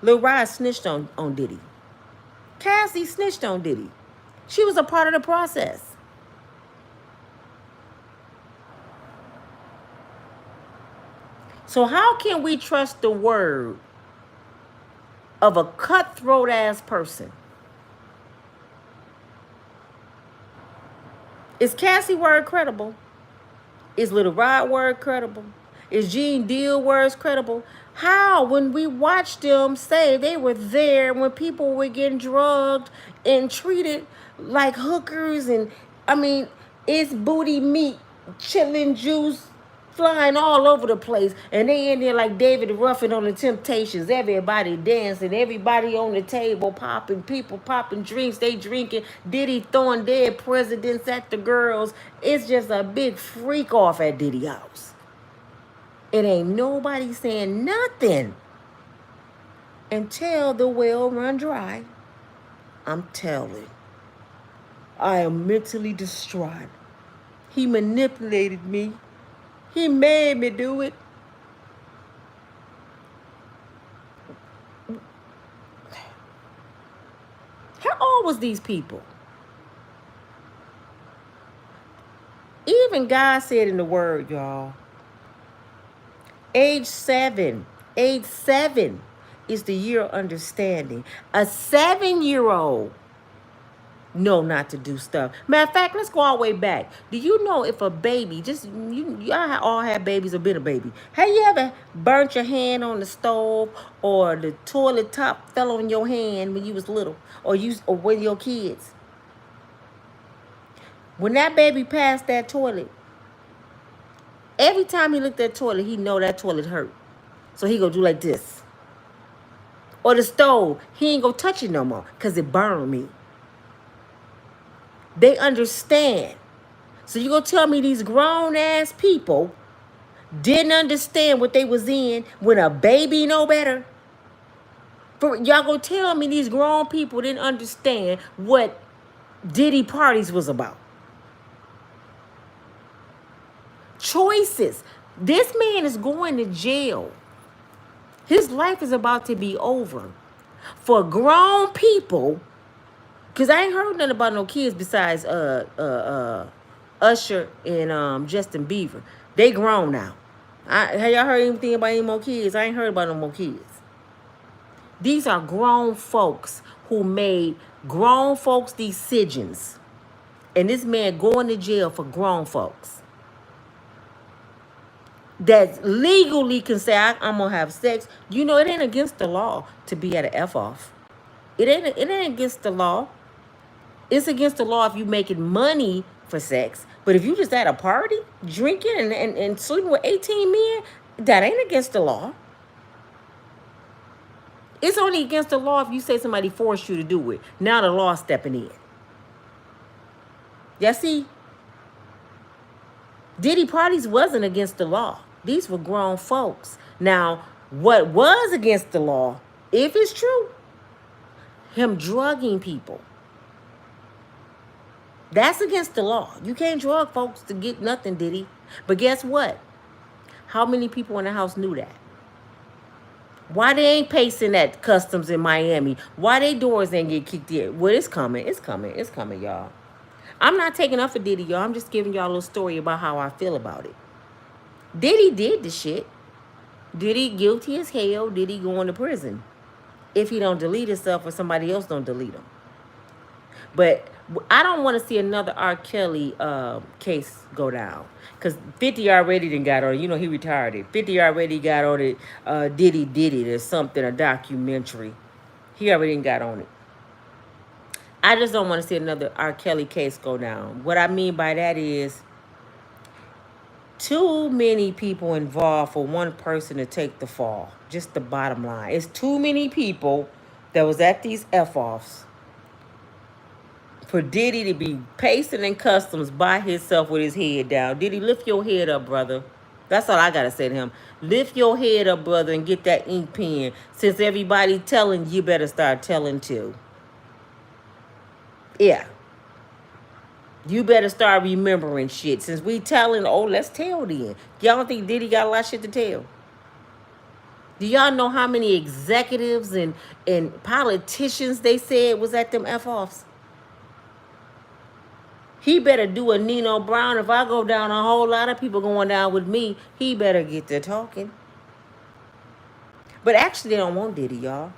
Lil Rod snitched on Diddy. Cassie snitched on Diddy. She was a part of the process. So how can we trust the word of a cutthroat ass person? Is Cassie word credible? Is Little Rod word credible? Is Gene Deal words credible? How, when we watched them say they were there when people were getting drugged and treated like hookers, and I mean, it's booty meat, chilling juice, flying all over the place, and they in there like David Ruffin on the Temptations, everybody dancing, everybody on the table popping, people popping drinks, they drinking, Diddy throwing dead presidents at the girls. It's just a big freak off at Diddy house. It ain't nobody saying nothing until the well run dry. I'm telling. I am mentally distraught. He manipulated me. He made me do it. How old was these people? Even God said in the word, y'all, age 7. Age 7 is the year of understanding. A 7-year-old know not to do stuff. Matter of fact, let's go all the way back. Do you know if a baby, just y'all all have babies or been a baby? Have you ever burnt your hand on the stove, or the toilet top fell on your hand when you was little, or with your kids? When that baby passed that toilet, every time he looked at that toilet, he know that toilet hurt. So he go do like this. Or the stove, he ain't gonna touch it no more because it burned me. They understand. So you gonna tell me these grown ass people didn't understand what they was in when a baby know better? For y'all gonna tell me these grown people didn't understand what Diddy parties was about? Choices. This man is going to jail. His life is about to be over. For grown people, because I ain't heard nothing about no kids besides Usher and Justin Bieber. They grown now. Have y'all heard anything about any more kids? I ain't heard about no more kids. These are grown folks who made grown folks decisions. And this man going to jail for grown folks that legally can say, I'm going to have sex. You know, it ain't against the law to be at an F-off. It ain't against the law. It's against the law if you making money for sex. But if you just at a party, drinking and sleeping with 18 men, that ain't against the law. It's only against the law if you say somebody forced you to do it. Now the law stepping in. Y'all see? Diddy parties wasn't against the law. These were grown folks. Now, what was against the law, if it's true, him drugging people. That's against the law. You can't drug folks to get nothing, Diddy. But guess what? How many people in the house knew that? Why they ain't pacing at customs in Miami? Why they doors ain't get kicked in? Well, it's coming. It's coming. It's coming, y'all. I'm not taking up for Diddy, y'all. I'm just giving y'all a little story about how I feel about it. Diddy did the shit. Diddy guilty as hell. Diddy going to prison if he don't delete himself or somebody else don't delete him. But I don't want to see another R. Kelly case go down. Because 50 already done got on it. You know, he retired it. 50 already got on it. Diddy did it or something, a documentary. He already got on it. I just don't want to see another R. Kelly case go down. What I mean by that is too many people involved for one person to take the fall. Just the bottom line. It's too many people that was at these F-offs for Diddy to be pacing in customs by himself with his head down. Diddy, lift your head up, brother. That's all I got to say to him. Lift your head up, brother, and get that ink pen. Since everybody telling, you better start telling too. Yeah. You better start remembering shit. Since we telling, oh, let's tell then. Y'all don't think Diddy got a lot of shit to tell? Do y'all know how many executives and politicians they said was at them F-offs? He better do a Nino Brown. If I go down, a whole lot of people going down with me. He better get to talking. But actually, they don't want Diddy, y'all.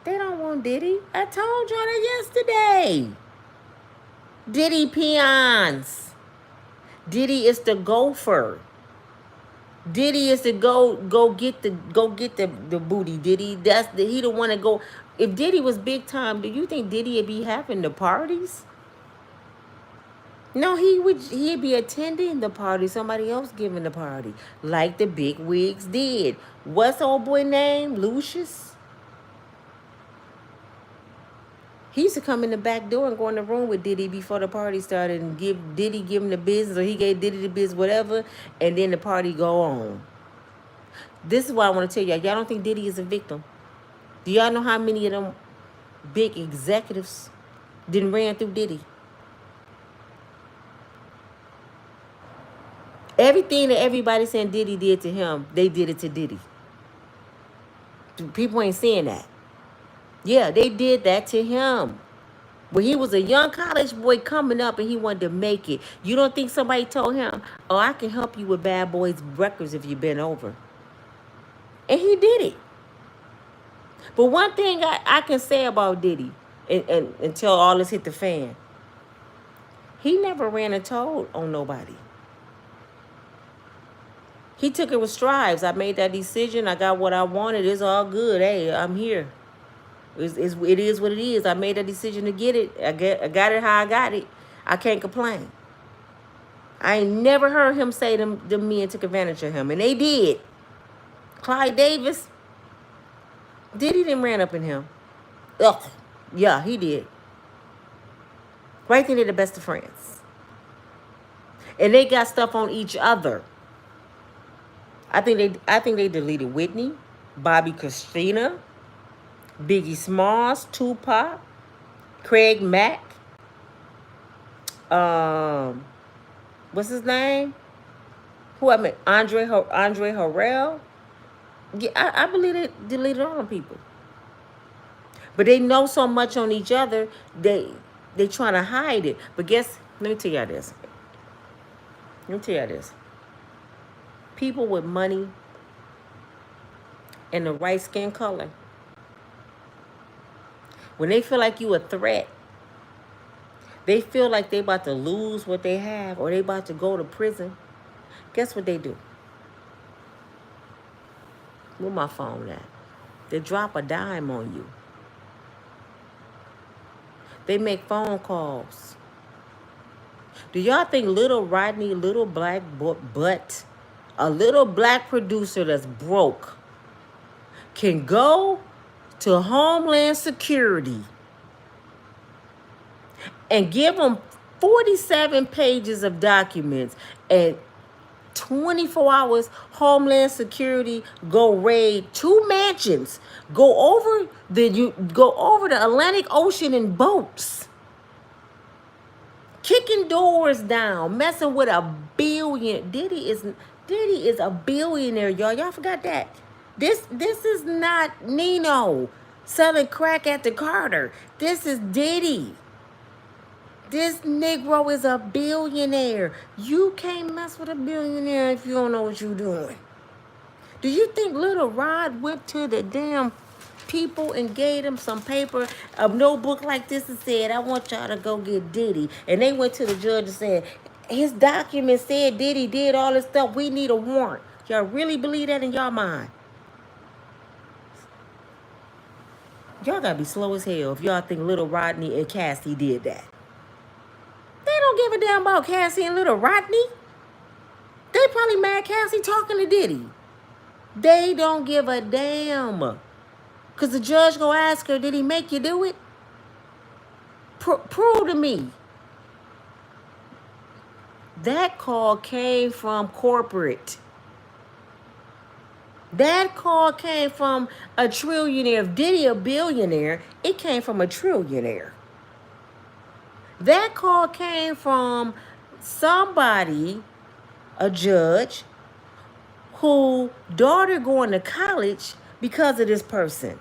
They don't want Diddy. I told y'all that yesterday. Diddy peons. Diddy is the gopher. Diddy is to go get the booty. Diddy, he the one to go. If Diddy was big time, do you think Diddy would be having the parties? No, he'd be attending the party, somebody else giving the party, like the big wigs did. What's old boy name? Lucius? He used to come in the back door and go in the room with Diddy before the party started and give him the business, or he gave Diddy the business, whatever, and then the party go on. This is what I want to tell y'all. Y'all don't think Diddy is a victim? Do y'all know how many of them big executives didn't ran through Diddy? Everything that everybody saying Diddy did to him, they did it to Diddy. People ain't saying that. Yeah, they did that to him. When he was a young college boy coming up and he wanted to make it, you don't think somebody told him, oh, I can help you with Bad Boys records if you bend over? And he did it. But one thing I can say about Diddy, and until all this hit the fan, he never ran a toad on nobody. He took it with strides. I made that decision. I got what I wanted. It's all good. Hey, I'm here. It is what it is. I made a decision to get it. I got it how I got it. I can't complain. I ain't never heard him say them men took advantage of him. And they did. Clyde Davis, Diddy didn't ran up in him. Ugh. Yeah, he did. Right then they're the best of friends. And they got stuff on each other. I think they deleted Whitney, Bobby Christina, Biggie Smalls, Tupac, Craig Mack, what's his name? Who I mean, Andre Harrell. Yeah, I believe they deleted all them people. But they know so much on each other, they trying to hide it. But guess, let me tell y'all this. People with money and the right skin color, when they feel like you a threat, they feel like they about to lose what they have or they about to go to prison, guess what they do? Where my phone at? They drop a dime on you. They make phone calls. Do y'all think little Rodney, little black butt, a little black producer that's broke, can go to Homeland Security and give them 47 pages of documents, and 24 hours Homeland Security go raid 2 mansions, go over the Atlantic Ocean in boats, kicking doors down, messing with a billion. Diddy is a billionaire, y'all. Y'all forgot that. This is not Nino selling crack at the Carter. This is Diddy. This Negro is a billionaire. You can't mess with a billionaire if you don't know what you're doing. Do you think Little Rod went to the damn people and gave them some paper, a notebook like this, and said, I want y'all to go get Diddy? And they went to the judge and said, his document said Diddy did all this stuff. We need a warrant. Y'all really believe that in y'all mind? Y'all gotta be slow as hell if y'all think Little Rodney and Cassie did that. They don't give a damn about Cassie and Little Rodney. They probably mad Cassie talking to Diddy. They don't give a damn. Because the judge gonna ask her, did he make you do it? Prove to me. That call came from corporate. That call came from a trillionaire. If Diddy a billionaire, it came from a trillionaire. That call came from somebody, a judge, who daughter going to college because of this person.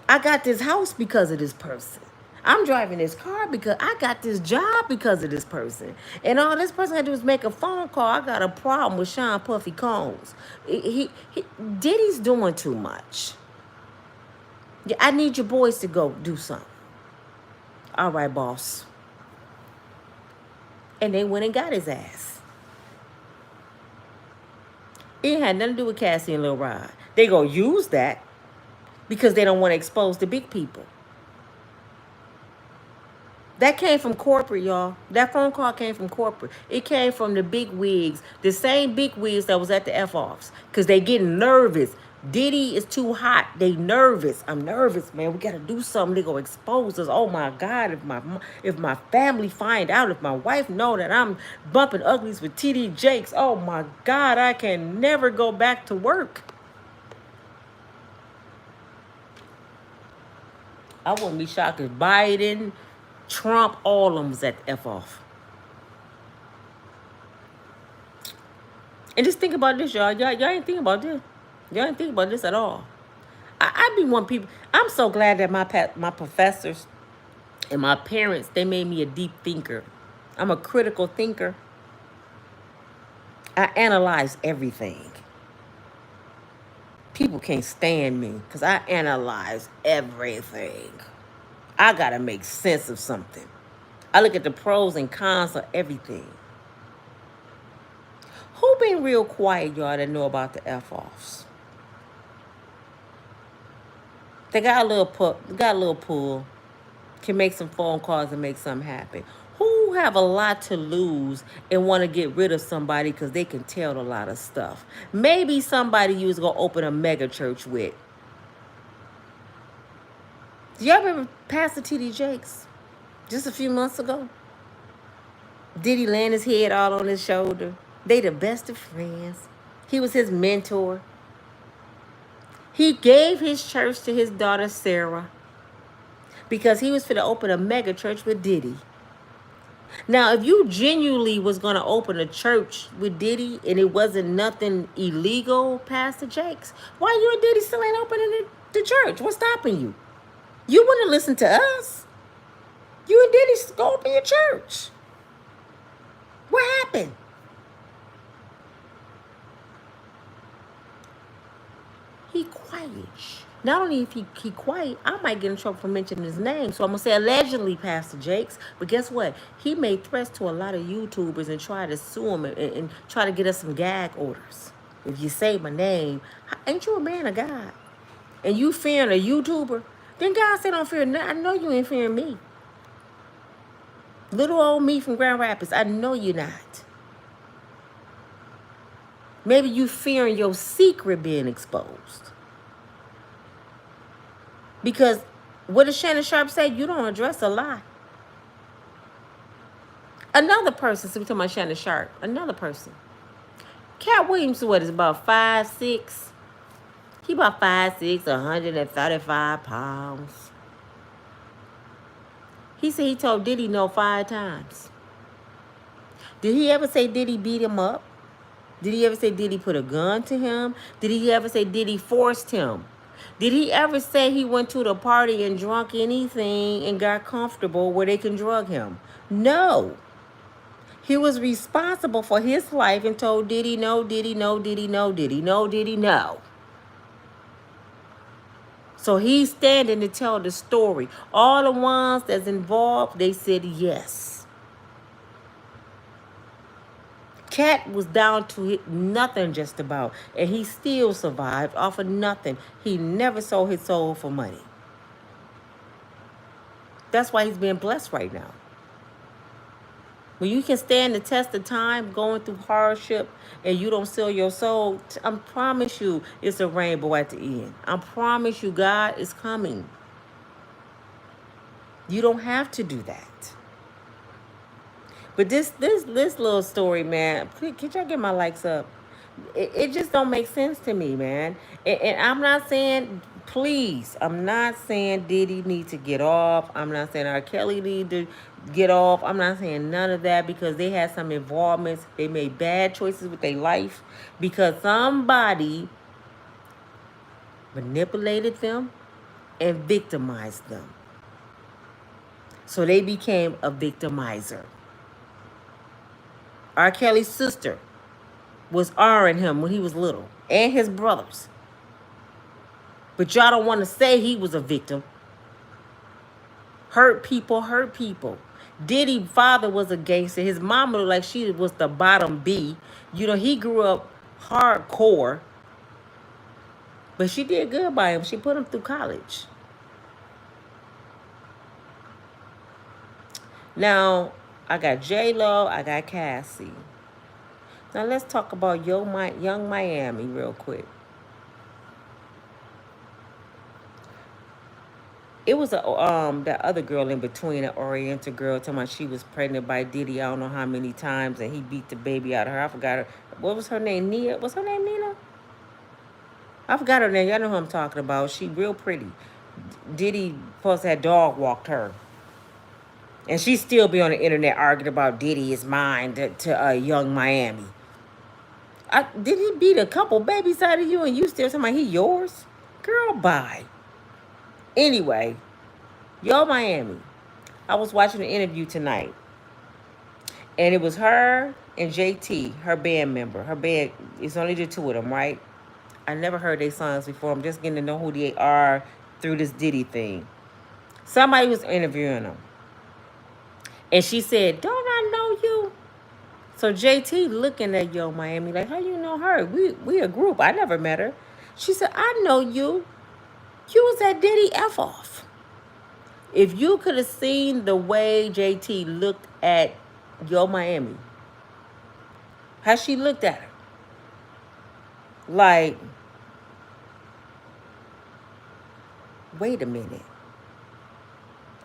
I got this house because of this person. I'm driving this car because I got this job because of this person. And all this person had to do is make a phone call. I got a problem with Sean Puffy Combs. Diddy's doing too much. Yeah, I need your boys to go do something. All right, boss. And they went and got his ass. It had nothing to do with Cassie and Lil Rod. They gonna use that because they don't want to expose the big people. That came from corporate, y'all. That phone call came from corporate. It came from the big wigs, the same big wigs that was at the F-offs, because they getting nervous. Diddy is too hot. They nervous. I'm nervous, man. We got to do something. They going to expose us. Oh, my God. If my family find out, if my wife know that I'm bumping uglies with TD Jakes, oh, my God, I can never go back to work. I wouldn't be shocked if Biden, Trump, all of them was at the F-off. And just think about this, y'all. Y'all ain't think about this. Y'all ain't think about this at all. I be one people. I'm so glad that my professors And my parents, they made me a deep thinker. I'm a critical thinker. I analyze everything. People can't stand me because I analyze everything. I gotta make sense of something. I look at the pros and cons of everything. Who been real quiet, y'all, that know about the F-offs? They got a little pull, can make some phone calls and make something happen. Who have a lot to lose and want to get rid of somebody because they can tell a lot of stuff? Maybe somebody you was gonna open a mega church with. Do y'all remember Pastor T.D. Jakes? Just a few months ago? Diddy laying his head all on his shoulder. They the best of friends. He was his mentor. He gave his church to his daughter Sarah because he was finna open a mega church with Diddy. Now, if you genuinely was gonna open a church with Diddy and it wasn't nothing illegal, Pastor Jakes, why you and Diddy still ain't opening the church? What's stopping you? You wouldn't listen to us. You and Diddy go open your church. What happened? He quiet. Not only if he quiet, I might get in trouble for mentioning his name. So I'm gonna say allegedly, Pastor Jakes. But guess what? He made threats to a lot of YouTubers and tried to sue him and try to get us some gag orders. If you say my name, ain't you a man of God? And you fearing a YouTuber? Then God said don't fear nothing. I know you ain't fearing me. Little old me from Grand Rapids, I know you're not. Maybe you fearing your secret being exposed. Because what does Shannon Sharp say? You don't address a lie. Another person, so we're talking about Shannon Sharp, another person. Cat Williams, what, is about 5'6"? He about 5'6", 135 pounds. He said he told Diddy no 5 times. Did he ever say Diddy beat him up? Did he ever say Diddy put a gun to him? Did he ever say Diddy forced him? Did he ever say he went to the party and drunk anything and got comfortable where they can drug him? No. He was responsible for his life and told Diddy no, Diddy no, Diddy no, Diddy no, Diddy no. So he's standing to tell the story. All the ones that's involved, they said yes. Cat was down to nothing just about, and he still survived off of nothing. He never sold his soul for money. That's why he's being blessed right now. When you can stand the test of time going through hardship and you don't sell your soul, I promise you it's a rainbow at the end. I promise you God is coming. You don't have to do that. But this little story, man, please, can y'all get my likes up? It just don't make sense to me, man. And I'm not saying, please, I'm not saying Diddy need to get off. I'm not saying R. Kelly need to get off. I'm not saying none of that because they had some involvements. They made bad choices with their life because somebody manipulated them and victimized them. So they became a victimizer. R. Kelly's sister was R-ing him when he was little, and his brothers. But y'all don't want to say he was a victim. Hurt people, hurt people. Diddy's father was a gangster. His mama looked like she was the bottom B. You know, he grew up hardcore. But she did good by him. She put him through college. Now, I got J-Lo, I got Cassie. Now let's talk about Young Miami real quick. It was that other girl in between, an Oriental girl, talking about she was pregnant by Diddy. I don't know how many times, and he beat the baby out of her. I forgot her. What was her name? Nia? Was her name Nina? I forgot her name. Y'all know who I'm talking about. She real pretty. Diddy supposed to have dog walked her. And she still be on the internet arguing about Diddy is mine to Young Miami. Did he beat a couple babies out of you and you still talking about he yours? Girl, bye. Anyway, Young Miami. I was watching an interview tonight, and it was her and JT, her band member. Her band, it's only the two of them, right? I never heard their songs before. I'm just getting to know who they are through this Diddy thing. Somebody was interviewing them, and she said, "Don't I know you?" So JT looking at Yo Miami like, "How you know her? We a group. I never met her." She said, "I know you. You was at Diddy F off." If you could have seen the way JT looked at Yo Miami, how she looked at her, like, wait a minute,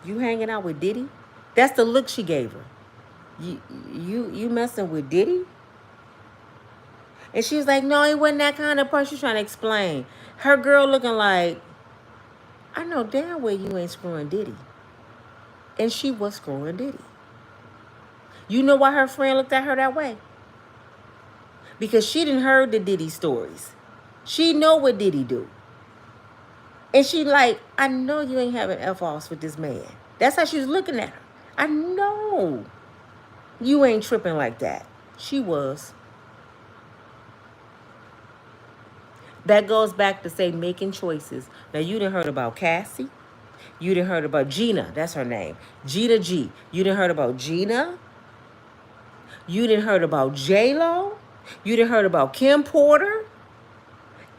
you hanging out with Diddy? That's the look she gave her. You messing with Diddy? And she was like, no, he wasn't that kind of person. She's trying to explain. Her girl looking like, I know damn well you ain't screwing Diddy. And she was screwing Diddy. You know why her friend looked at her that way? Because she didn't heard the Diddy stories. She know what Diddy do. And she like, I know you ain't having F-offs with this man. That's how she was looking at her. I know you ain't tripping like that. She was. That goes back to say making choices. Now you done heard about Cassie. You done heard about Gina. That's her name. Gina G. You done heard about Gina. You done heard about J-Lo. You done heard about Kim Porter.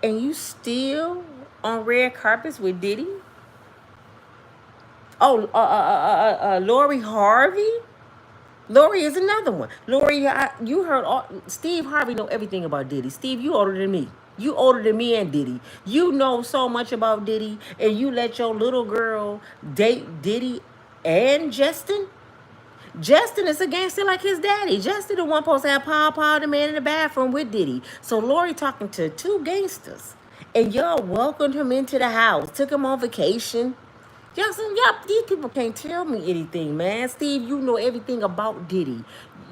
And you still on red carpets with Diddy? Oh, Lori Harvey. Lori is another one. Lori, you heard Steve Harvey know everything about Diddy. Steve, you older than me. You older than me and Diddy. You know so much about Diddy, and you let your little girl date Diddy and Justin. Justin is a gangster like his daddy. Justin the one supposed to have Paw the man in the bathroom with Diddy. So Lori talking to two gangsters. And y'all welcomed him into the house. Took him on vacation. Y'all, these people can't tell me anything, man. Steve, you know everything about Diddy.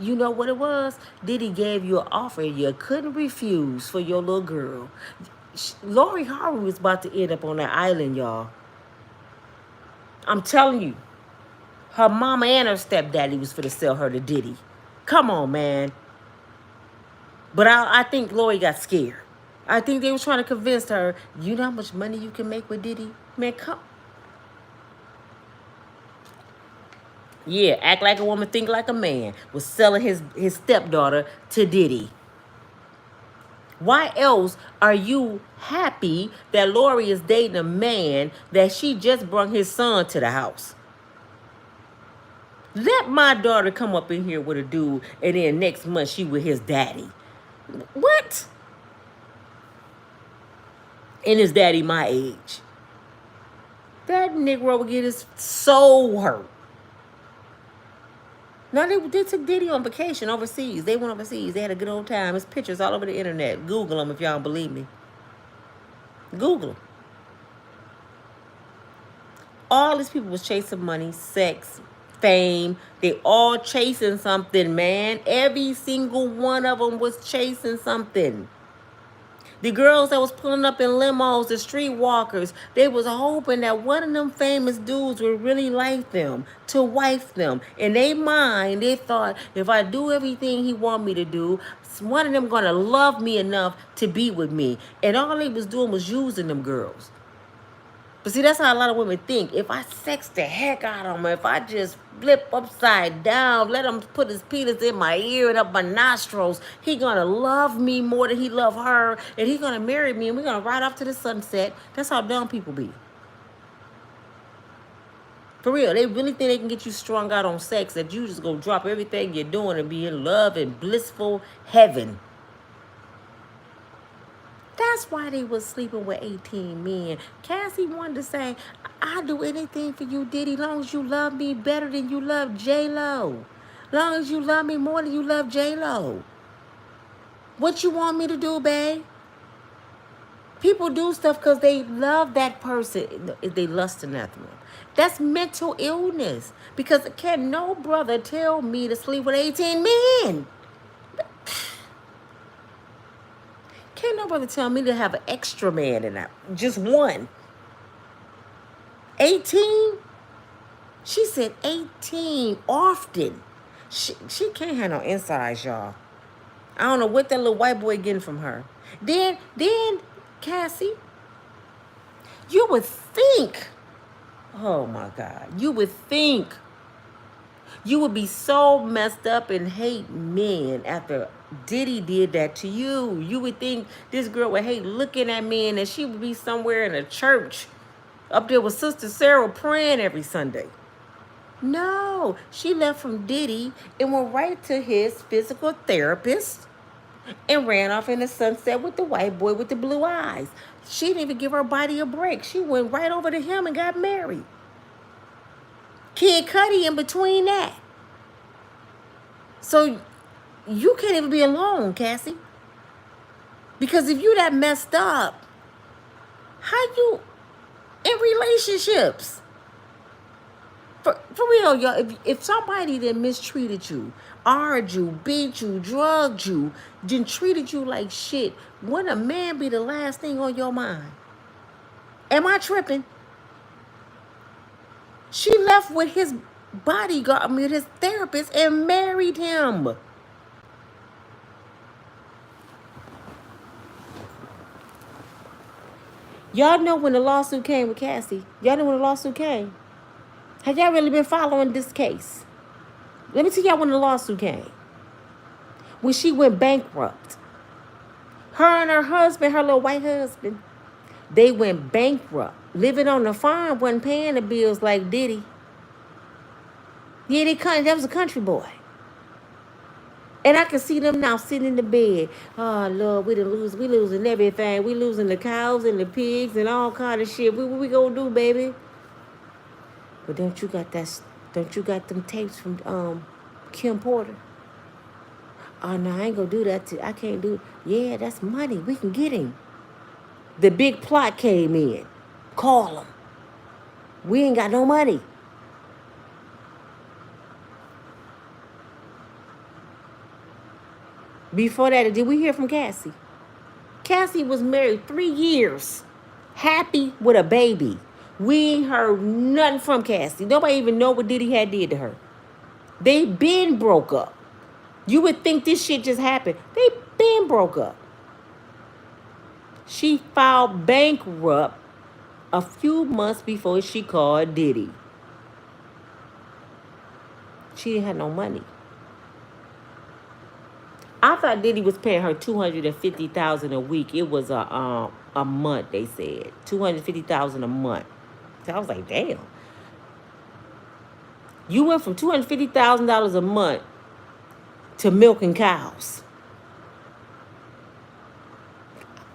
You know what it was? Diddy gave you an offer you couldn't refuse for your little girl. Lori Harvey was about to end up on that island, y'all. I'm telling you. Her mama and her stepdaddy was for to sell her to Diddy. Come on, man. But I think Lori got scared. I think they was trying to convince her, you know how much money you can make with Diddy? Man, come. Yeah, act like a woman, think like a man. Was selling his stepdaughter to Diddy. Why else are you happy that Lori is dating a man that she just brought his son to the house? Let my daughter come up in here with a dude, and then next month she with his daddy. What? And his daddy my age. That Negro would get his soul hurt. Now they took Diddy on vacation overseas. They went overseas. They had a good old time. There's pictures all over the internet. Google them if y'all don't believe me. Google them. All these people was chasing money, sex, fame. They all chasing something, man. Every single one of them was chasing something. The girls that was pulling up in limos, the streetwalkers, they was hoping that one of them famous dudes would really like them, to wife them. In their mind, they thought, if I do everything he want me to do, one of them gonna love me enough to be with me. And all they was doing was using them girls. But see, that's how a lot of women think. If I sex the heck out of him, if I just flip upside down, let him put his penis in my ear and up my nostrils, he gonna love me more than he love her, and he gonna marry me, and we're gonna ride off to the sunset. That's how dumb people be. For real, they really think they can get you strung out on sex, that you just gonna drop everything you're doing and be in love and blissful heaven. That's why they was sleeping with 18 men. Cassie wanted to say, I'll do anything for you, Diddy, long as you love me better than you love J-Lo. Long as you love me more than you love J-Lo. What you want me to do, babe? People do stuff because they love that person. They lusting after them. That's mental illness. Because can no brother tell me to sleep with 18 men? Can't no brother tell me to have an extra man in that. Just one. 18? She said 18 often. She can't have no insides, y'all. I don't know what that little white boy getting from her. Then, Cassie, you would think, oh my God, you would think you would be so messed up and hate men after Diddy did that to you. You would think this girl would hate looking at men and she would be somewhere in a church up there with Sister Sarah praying every Sunday. No, she left from Diddy and went right to his physical therapist and ran off in the sunset with the white boy with the blue eyes. She didn't even give her body a break. She went right over to him and got married. Kid Cudi in between that. So you can't even be alone, Cassie. Because if you that messed up, how you in relationships? For real, y'all, if somebody that mistreated you, argued you, beat you, drugged you, then treated you like shit, wouldn't a man be the last thing on your mind? Am I tripping? She left with his bodyguard, I mean his therapist, and married him. Y'all know when the lawsuit came with Cassie. Y'all know when the lawsuit came. Have y'all really been following this case? Let me tell y'all when the lawsuit came. When she went bankrupt. Her and her husband, her little white husband, they went bankrupt. Living on the farm, wasn't paying the bills like Diddy. Yeah, that was a country boy. And I can see them now sitting in the bed. Oh Lord, we losing everything. We losing the cows and the pigs and all kind of shit. What we gonna do, baby? But don't you got them tapes from Kim Porter? Oh no, I ain't gonna do that I can't do it. Yeah, that's money. We can get him. The big plot came in. Call him. We ain't got no money. Before that, did we hear from Cassie? Cassie was married 3 years. Happy with a baby. We ain't heard nothing from Cassie. Nobody even know what Diddy had did to her. They been broke up. You would think this shit just happened. They been broke up. She filed bankrupt a few months before she called Diddy. She didn't have no money. I thought Diddy was paying her $250,000 a week. It was a month. They said $250,000 a month. So I was like, damn. You went from $250,000 a month to milking cows.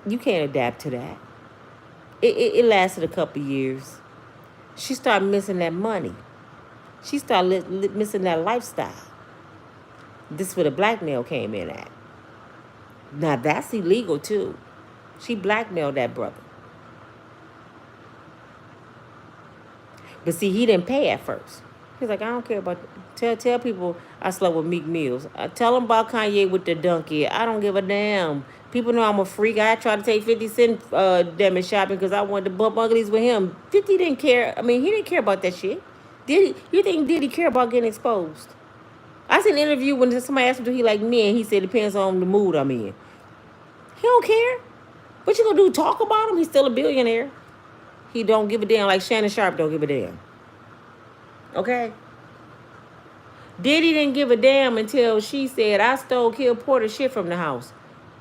You can't adapt to that. It lasted a couple years. She started missing that money. She started missing that lifestyle. This is where the blackmail came in at. Now that's illegal too. She blackmailed that brother. But see, he didn't pay at first. He's like, I don't care about tell people I slept with Meek Mills. Tell them about Kanye with the donkey. I don't give a damn. People know I'm a freak. I tried to take 50 Cent damn shopping because I wanted to bump uglies with him. 50 didn't care. I mean, he didn't care about that shit. Did he? You think did he care about getting exposed? I seen an interview when somebody asked him, do he like men? He said it depends on the mood I'm in. He don't care. What you gonna do? Talk about him? He's still a billionaire. He don't give a damn like Shannon Sharp don't give a damn. Okay? Diddy didn't give a damn until she said, I stole Kill Porter's shit from the house.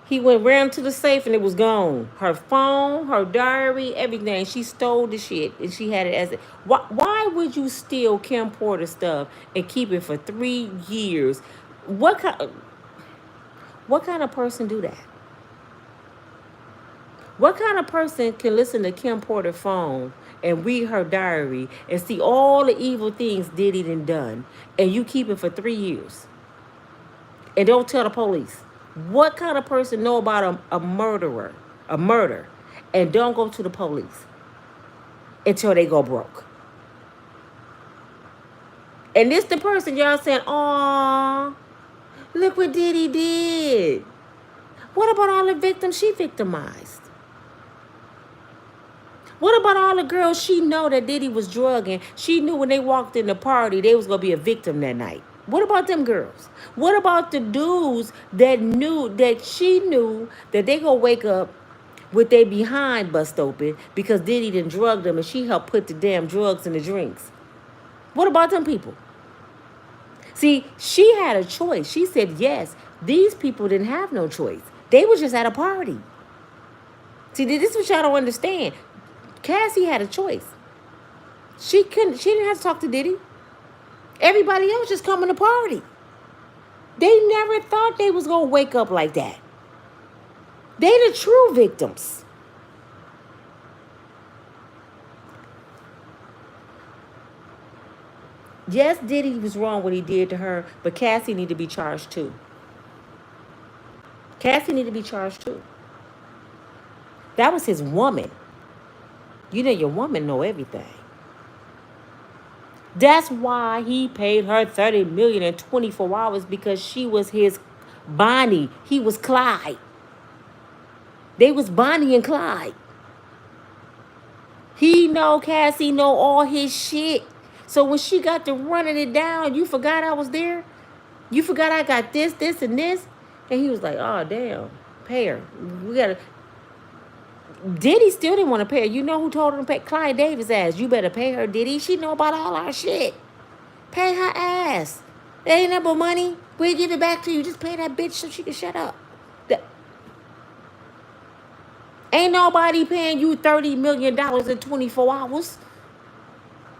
He went round to the safe and it was gone. Her phone, her diary, everything. She stole the shit and she had it as a... Why would you steal Kim Porter stuff and keep it for 3 years? What kind of person do that? What kind of person can listen to Kim Porter's phone and read her diary and see all the evil things Diddy done and you keep it for 3 years and don't tell the police? What kind of person know about a murder, and don't go to the police until they go broke? And this the person y'all saying, "Aw, look what Diddy did." What about all the victims she victimized? What about all the girls she know that Diddy was drugging? She knew when they walked in the party, they was going to be a victim that night. What about them girls? What about the dudes that knew, that she knew that they going to wake up with their behind bust open because Diddy done drugged them and she helped put the damn drugs in the drinks? What about them people? See, she had a choice. She said yes. These people didn't have no choice. They was just at a party. See, this is what y'all don't understand. Cassie had a choice. She didn't have to talk to Diddy. Everybody else just coming to party. They never thought they was gonna wake up like that. They the true victims. Yes, Diddy was wrong what he did to her, but Cassie need to be charged too. Cassie need to be charged too. That was his woman. You know your woman know everything. That's why he paid her $30 million in 24 hours, because she was his Bonnie. He was Clyde. They was Bonnie and Clyde. He know Cassie know all his shit. So when she got to running it down, you forgot I was there? You forgot I got this, this, and this? And he was like, oh, damn, pay her. We got to. Diddy still didn't want to pay her. You know who told him to pay? Clyde Davis ass. You better pay her, Diddy. She know about all our shit. Pay her ass. There ain't nothing but money. We'll give it back to you. Just pay that bitch so she can shut up. Ain't nobody paying you $30 million in 24 hours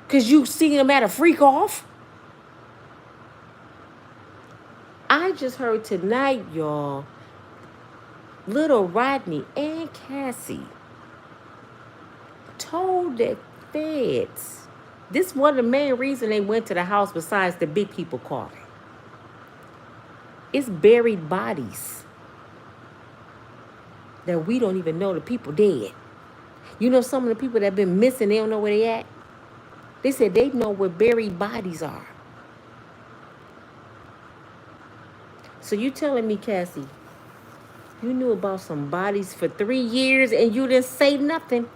because you seen them at a freak off. I just heard tonight, y'all, little Rodney and Cassie told the feds. This was the main reason they went to the house besides the big people calling. It's buried bodies that we don't even know the people dead. You know, some of the people that have been missing, they don't know where they at. They said they know where buried bodies are. So you telling me, Cassie, you knew about some bodies for 3 years and you didn't say nothing?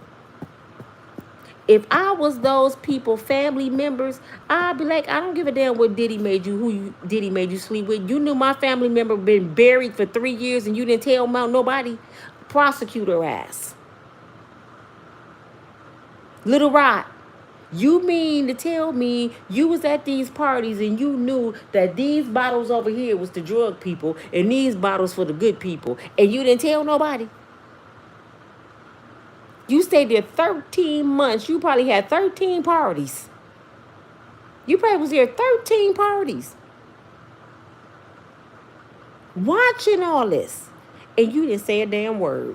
If I was those people, family members, I'd be like, I don't give a damn what Diddy made you, Diddy made you sleep with. You knew my family member been buried for 3 years and you didn't tell about nobody. Prosecute her ass. Little Rod, you mean to tell me you was at these parties and you knew that these bottles over here was the drug people and these bottles for the good people and you didn't tell nobody? You stayed there 13 months. You probably had 13 parties. You probably was there 13 parties. Watching all this. And you didn't say a damn word.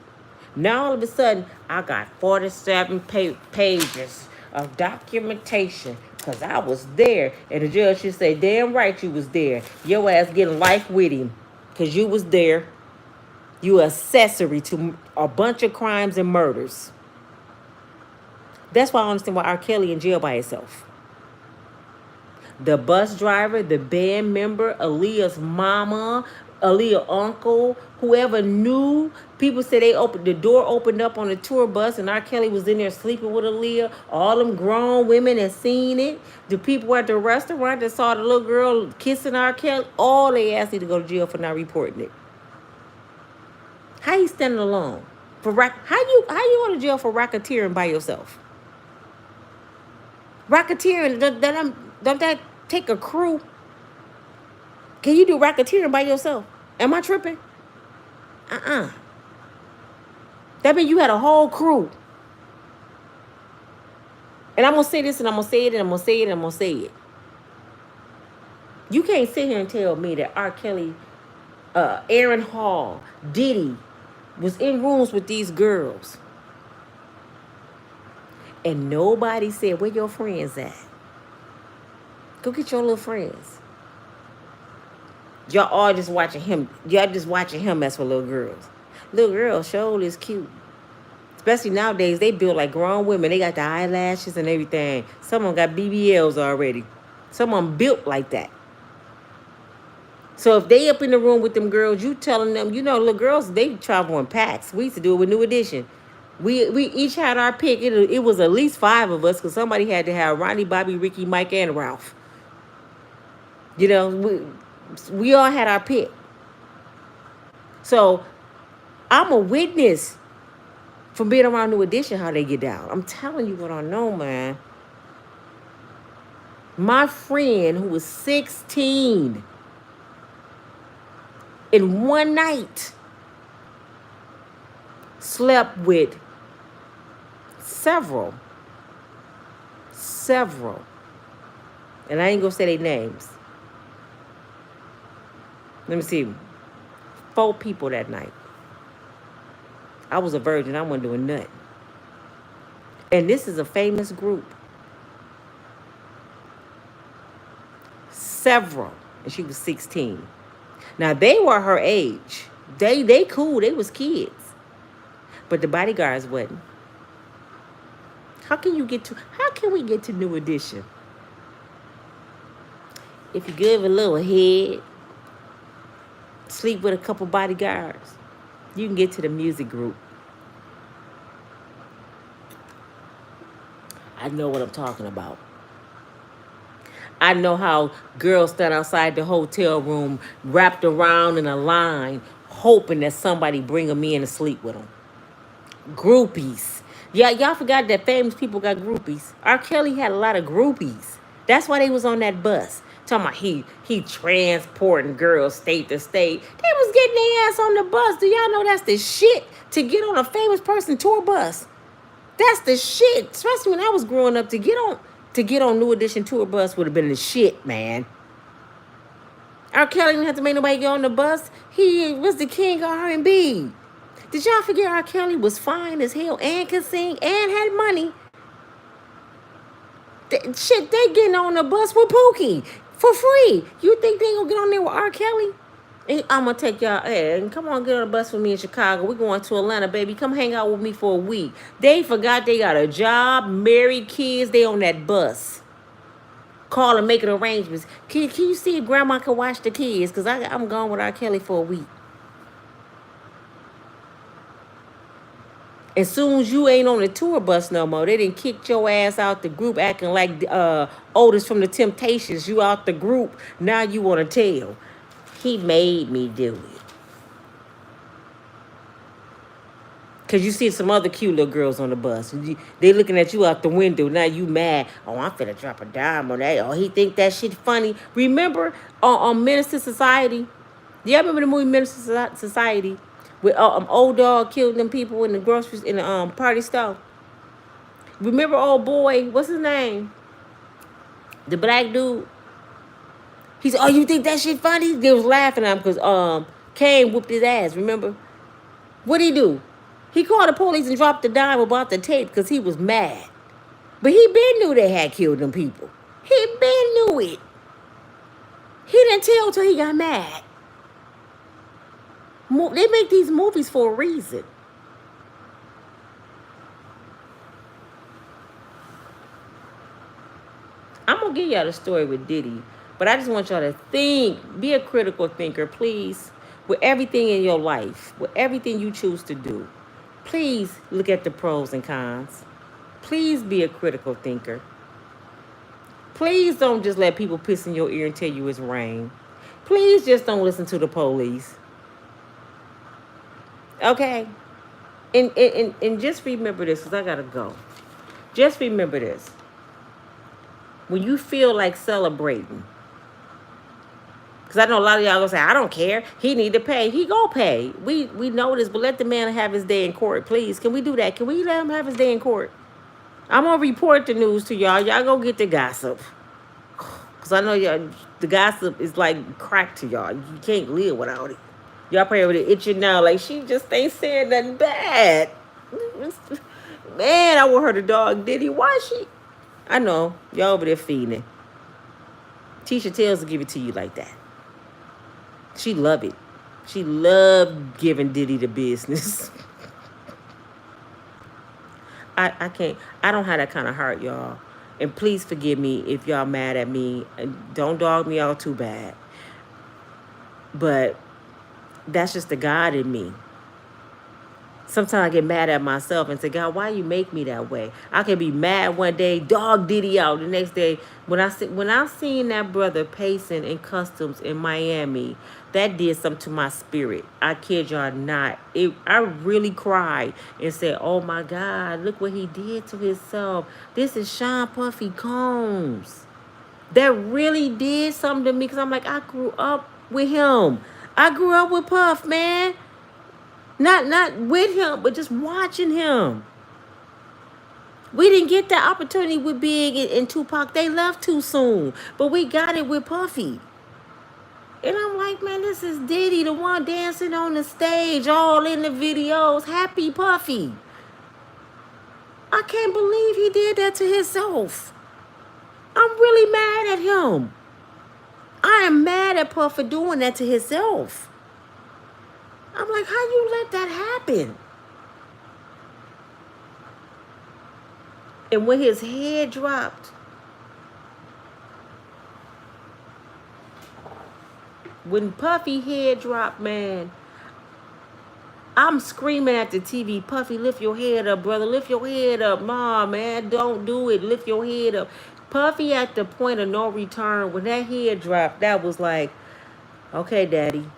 Now all of a sudden, I got 47 pages of documentation because I was there. And the judge should say, damn right you was there. Your ass getting life with him because you was there. You accessory to a bunch of crimes and murders. That's why I understand why R. Kelly in jail by himself. The bus driver, the band member, Aaliyah's mama, Aaliyah's uncle, whoever knew. People said the door opened up on the tour bus and R. Kelly was in there sleeping with Aaliyah. All them grown women had seen it. The people at the restaurant that saw the little girl kissing R. Kelly, all they asked me to go to jail for not reporting it. How you standing alone? How you go to jail for racketeering by yourself? Racketeering, don't that take a crew? Can you do racketeering by yourself? Am I tripping? That means you had a whole crew. And I'm going to say this and I'm going to say it and I'm going to say it and I'm going to say it. You can't sit here and tell me that R. Kelly, Aaron Hall, Diddy was in rooms with these girls. And nobody said, where your friends at? Go get your little friends. Y'all all just watching him. Y'all just watching him mess with little girls. Little girls sure is cute. Especially nowadays, they build like grown women. They got the eyelashes and everything. Some of them got BBLs already. Some of them built like that. So if they up in the room with them girls, you telling them, you know, little girls, they travel in packs. We used to do it with New Edition. We each had our pick. It was at least 5 of us because somebody had to have Ronnie, Bobby, Ricky, Mike, and Ralph. You know, we all had our pick. So I'm a witness from being around New Edition how they get down. I'm telling you what I know, man. My friend who was 16 in one night slept with several, and I ain't gonna say their names. Let me see, 4 people that night. I was a virgin. I wasn't doing nothing. And this is a famous group. Several. And she was 16. Now they were her age. They cool. They was kids. But the bodyguards wasn't. How can we get to New Edition? If you give a little head, sleep with a couple bodyguards, you can get to the music group. I know what I'm talking about. I know how girls stand outside the hotel room wrapped around in a line hoping that somebody bring them in to sleep with them. Groupies. Yeah, y'all forgot that famous people got groupies. R. Kelly had a lot of groupies. That's why they was on that bus. Talking about he transporting girls state to state. They was getting their ass on the bus. Do y'all know that's the shit to get on a famous person tour bus? That's the shit. Especially when I was growing up, to get on New Edition tour bus would have been the shit, man. R. Kelly didn't have to make nobody get on the bus. He was the king of R&B. Did y'all forget R. Kelly was fine as hell and could sing and had money? Shit, they getting on the bus with Pookie for free. You think they gonna get on there with R. Kelly? And I'm gonna take y'all, hey, come on, get on the bus with me in Chicago. We're going to Atlanta, baby. Come hang out with me for a week. They forgot they got a job, married, kids. They on that bus. Call and making arrangements. Can you see if grandma can watch the kids? Because I'm gone with R. Kelly for a week. As soon as you ain't on the tour bus no more, they done kicked your ass out the group acting like Otis from the Temptations. You out the group. Now you want to tell. He made me do it. Because you see some other cute little girls on the bus. They looking at you out the window. Now you mad. Oh, I'm finna drop a dime on that. Oh, he think that shit funny. Remember on Menace to Society? Do y'all remember the movie Menace to Society? With old dog killed them people in the groceries, in the party store. Remember old boy? What's his name? The black dude. He said, "Oh, you think that shit funny?" They was laughing at him because Kane whooped his ass. Remember? What'd he do? He called the police and dropped the dime about the tape because he was mad. But he been knew they had killed them people. He been knew it. He didn't tell till he got mad. They make these movies for a reason. I'm going to give y'all the story with Diddy. But I just want y'all to think. Be a critical thinker, please. With everything in your life. With everything you choose to do. Please look at the pros and cons. Please be a critical thinker. Please don't just let people piss in your ear and tell you it's rain. Please just don't listen to the police. Okay? And just remember this, because I got to go. Just remember this. When you feel like celebrating, because I know a lot of y'all gonna say, I don't care. He need to pay. He gonna pay. We know this, but let the man have his day in court, please. Can we do that? Can we let him have his day in court? I'm gonna report the news to y'all. Y'all go get the gossip. Because I know y'all, the gossip is like crack to y'all. You can't live without it. Y'all probably over there itching now, like she just ain't saying nothing bad. Man, I want her the dog Diddy. Why she? I know. Y'all over there feeding it. Tisha Tales will give it to you like that. She love it. She loved giving Diddy the business. I can't. I don't have that kind of heart, y'all. And please forgive me if y'all mad at me. Don't dog me out too bad. But that's just the God in me. Sometimes I get mad at myself and say, God, why you make me that way? I can be mad one day, dog Diddy out the next day. When I seen that brother pacing in customs in Miami, that did something to my spirit. I kid y'all not. I really cried and said, oh my God, look what he did to himself. This is Sean Puffy Combs. That really did something to me because I'm like, I grew up with him. I grew up with Puff, man. Not with him, but just watching him. We didn't get that opportunity with Big and Tupac. They left too soon. But we got it with Puffy. And I'm like, man, this is Diddy, the one dancing on the stage, all in the videos. Happy Puffy. I can't believe he did that to himself. I'm really mad at him. I am mad at Puff for doing that to himself. I'm like, how you let that happen? And when his head dropped, when Puffy head dropped, man, I'm screaming at the TV, Puffy, lift your head up, brother. Lift your head up. Nah, man, don't do it. Lift your head up. Puffy at the point of no return, when that head dropped, that was like, okay, daddy.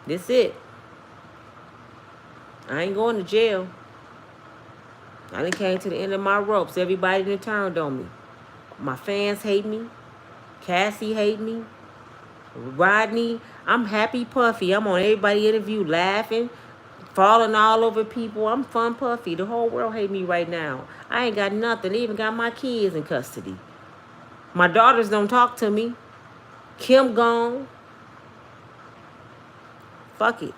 This it. I ain't going to jail. I done came to the end of my ropes. Everybody done turned on me. My fans hate me. Cassie hate me. Rodney, I'm happy Puffy. I'm on everybody interview laughing, falling all over people. I'm fun Puffy. The whole world hate me right now. I ain't got nothing. They even got my kids in custody. My daughters don't talk to me. Kim gone. Fuck it.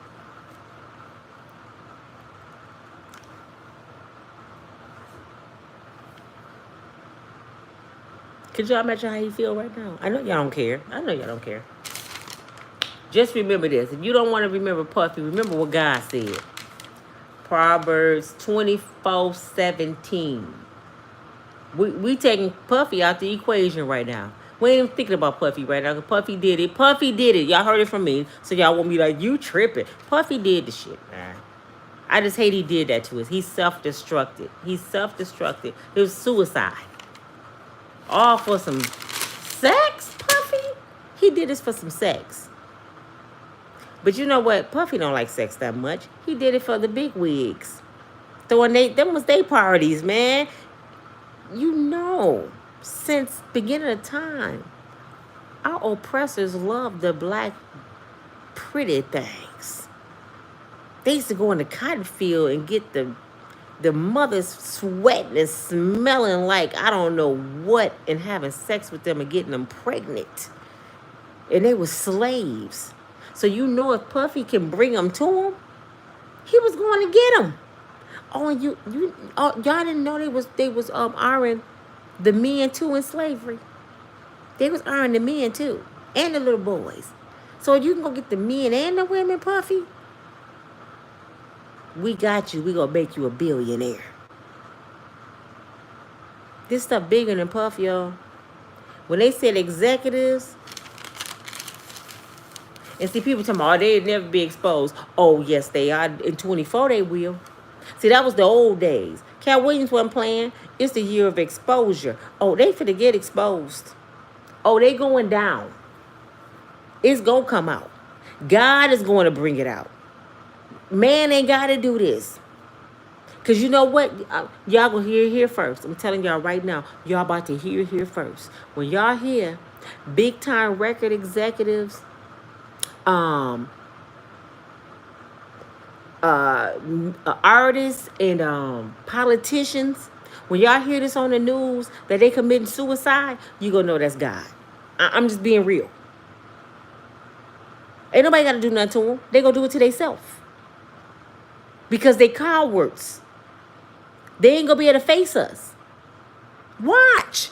Could y'all imagine how you feel right now? I know y'all don't care. I know y'all don't care. Just remember this. If you don't want to remember Puffy, remember what God said. Proverbs 24:17. We taking Puffy out the equation right now. We ain't even thinking about Puffy right now. Puffy did it. Puffy did it. Y'all heard it from me. So y'all won't be like, you tripping. Puffy did the shit, man. I just hate he did that to us. He self-destructed. He self-destructed. It was suicide. All for some sex, Puffy? He did this for some sex. But you know what? Puffy don't like sex that much. He did it for the big wigs. Them was they parties, man. You know, since beginning of time, our oppressors loved the black pretty things. They used to go in the cotton field and get the mothers sweating and smelling like I don't know what and having sex with them and getting them pregnant. And they were slaves. So you know if Puffy can bring them to him, he was going to get them. Oh, and y'all didn't know they was ironing the men too in slavery. They was ironing the men too and the little boys. So you can go get the men and the women, Puffy. We got you. We gonna make you a billionaire. This stuff bigger than Puff, y'all. When they said executives, and see people talking about, oh, they'd never be exposed. Oh, yes, they are. In 24, they will. See, that was the old days. Cat Williams wasn't playing. It's the year of exposure. Oh, they finna get exposed. Oh, they going down. It's gonna come out. God is going to bring it out. Man ain't got to do this. Because you know what? Y'all gonna hear it here first. I'm telling y'all right now. Y'all about to hear it here first. When y'all hear big time record executives, artists and politicians, when y'all hear this on the news that they committing suicide, you gonna know that's God. I'm just being real. Ain't nobody gotta do nothing to them. They gonna do it to themselves. Because they cowards. They ain't gonna be able to face us. Watch.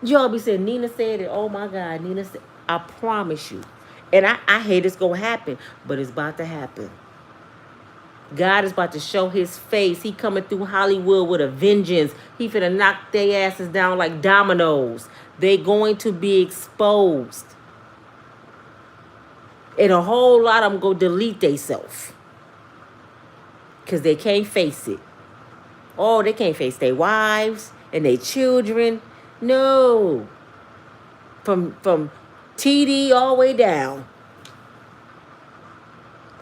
Y'all be saying, Nina said it. Oh my God, Nina said, I promise you. And I hate it's gonna happen, but it's about to happen. God is about to show his face. He coming through Hollywood with a vengeance. He finna knock their asses down like dominoes. They going to be exposed. And a whole lot of them go delete themselves. Because they can't face it. Oh, they can't face their wives and their children. No. From TD all the way down.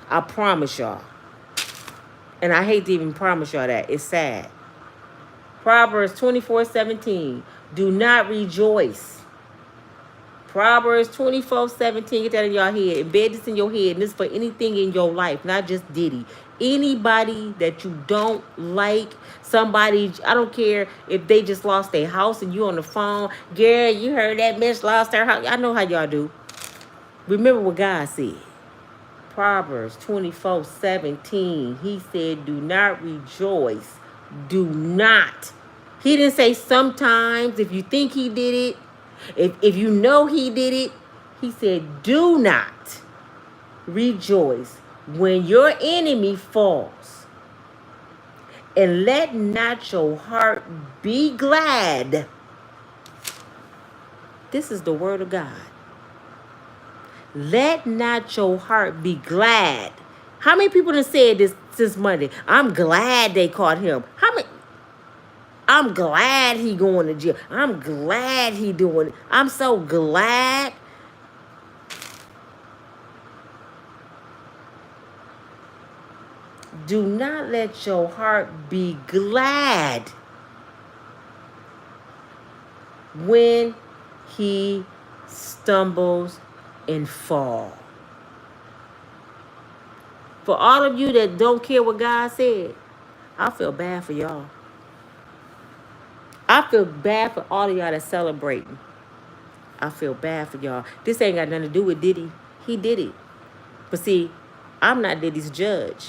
I promise y'all. And I hate to even promise y'all that. It's sad. Proverbs 24:17. Do not rejoice. Proverbs 24:17. Get that in your head. Embed this in your head. And this is for anything in your life, not just Diddy. Anybody that you don't like, somebody, I don't care if they just lost their house and you on the phone. Girl, you heard that bitch lost her house. I know how y'all do. Remember what God said. Proverbs 24:17. He said, do not rejoice. Do not. He didn't say sometimes, if you think he did it, if you know he did it. He said, do not rejoice when your enemy falls. And let not your heart be glad. This is the word of God. Let not your heart be glad. How many people have said this since Monday? I'm glad they caught him. How many? I'm glad he going to jail. I'm glad he doing it. I'm so glad. Do not let your heart be glad when he stumbles and fall. For all of you that don't care what God said, I feel bad for y'all. I feel bad for all of y'all that's celebrating. I feel bad for y'all. This ain't got nothing to do with Diddy. He did it. But see, I'm not Diddy's judge.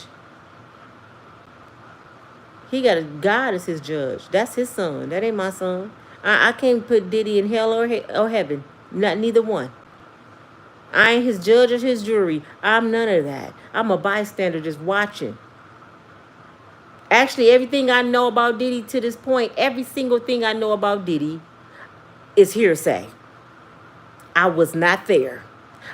He got God as his judge. That's his son. That ain't my son. I can't put Diddy in hell or heaven. Not neither one. I ain't his judge or his jury. I'm none of that. I'm a bystander just watching. Actually, everything I know about Diddy to this point, every single thing I know about Diddy is hearsay. I was not there.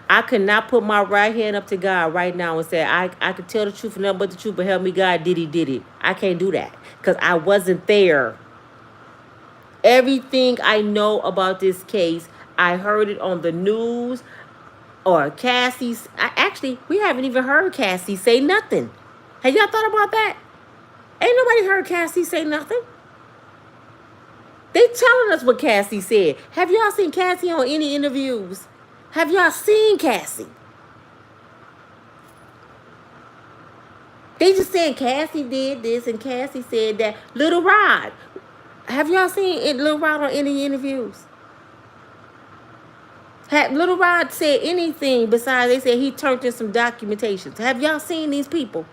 I could not put my right hand up to God right now and say, I could tell the truth and nothing but the truth, but help me God, Diddy did it. I can't do that because I wasn't there. Everything I know about this case, I heard it on the news or Cassie's. Actually, we haven't even heard Cassie say nothing. Have y'all thought about that? Ain't nobody heard Cassie say nothing. They telling us what Cassie said. Have y'all seen Cassie on any interviews? Have y'all seen Cassie? They just saying Cassie did this and Cassie said that. Little Rod. Have y'all seen Little Rod on any interviews? Had Little Rod said anything besides they said he turned in some documentations? Have y'all seen these people?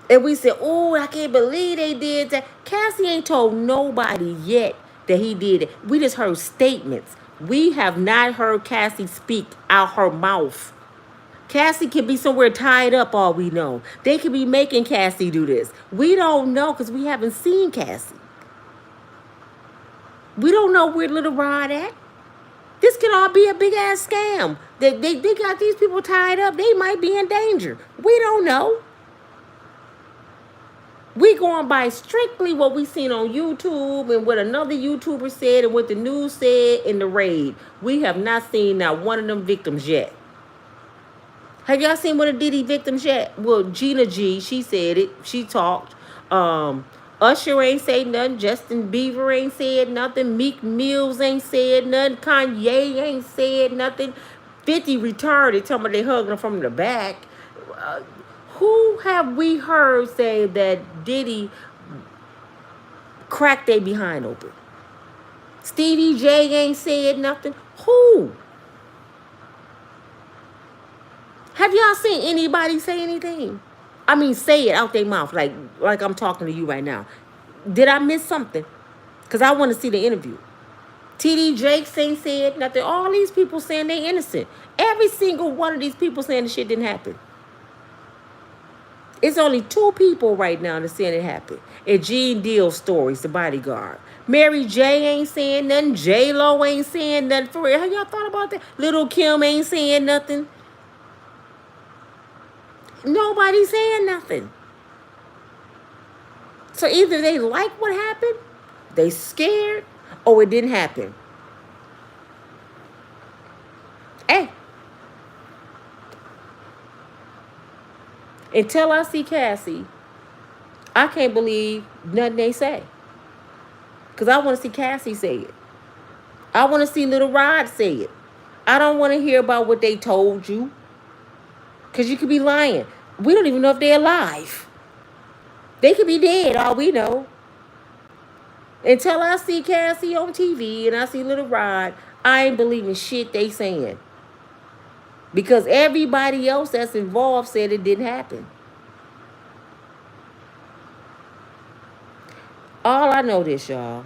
And we said, oh, I can't believe they did that. Cassie ain't told nobody yet that he did it. We just heard statements. We have not heard Cassie speak out her mouth. Cassie could be somewhere tied up, all we know. They could be making Cassie do this. We don't know because we haven't seen Cassie. We don't know where Little Rod at. This could all be a big-ass scam. They got these people tied up. They might be in danger. We don't know. We going by strictly what we seen on YouTube and what another YouTuber said and what the news said in the raid. We have not seen not one of them victims yet. Have y'all seen one of Diddy victims yet? Well, Gina G, she said it. She talked. Usher ain't said nothing. Justin Bieber ain't said nothing. Meek Mills ain't said nothing. Kanye ain't said nothing. 50 retarded, talking about they hugging them from the back. Who have we heard say that Diddy cracked their behind open? Stevie J ain't said nothing. Who? Have y'all seen anybody say anything? I mean, say it out their mouth like I'm talking to you right now. Did I miss something? Because I want to see the interview. TD Jakes ain't said nothing. All these people saying they innocent. Every single one of these people saying the shit didn't happen. It's only two people right now that's saying it happened. And Gene Deal stories, the bodyguard. Mary J ain't saying nothing. J Lo ain't saying nothing for real. Have y'all thought about that? Little Kim ain't saying nothing. Nobody's saying nothing. So either they like what happened, they scared, or it didn't happen. Hey, until I see Cassie, I can't believe nothing they say. Because I want to see Cassie say it. I want to see Little Rod say it. I don't want to hear about what they told you. Because you could be lying. We don't even know if they're alive. They could be dead, all we know. Until I see Cassie on TV and I see Little Rod, I ain't believing shit they saying. Because everybody else that's involved said it didn't happen. All I know this, y'all.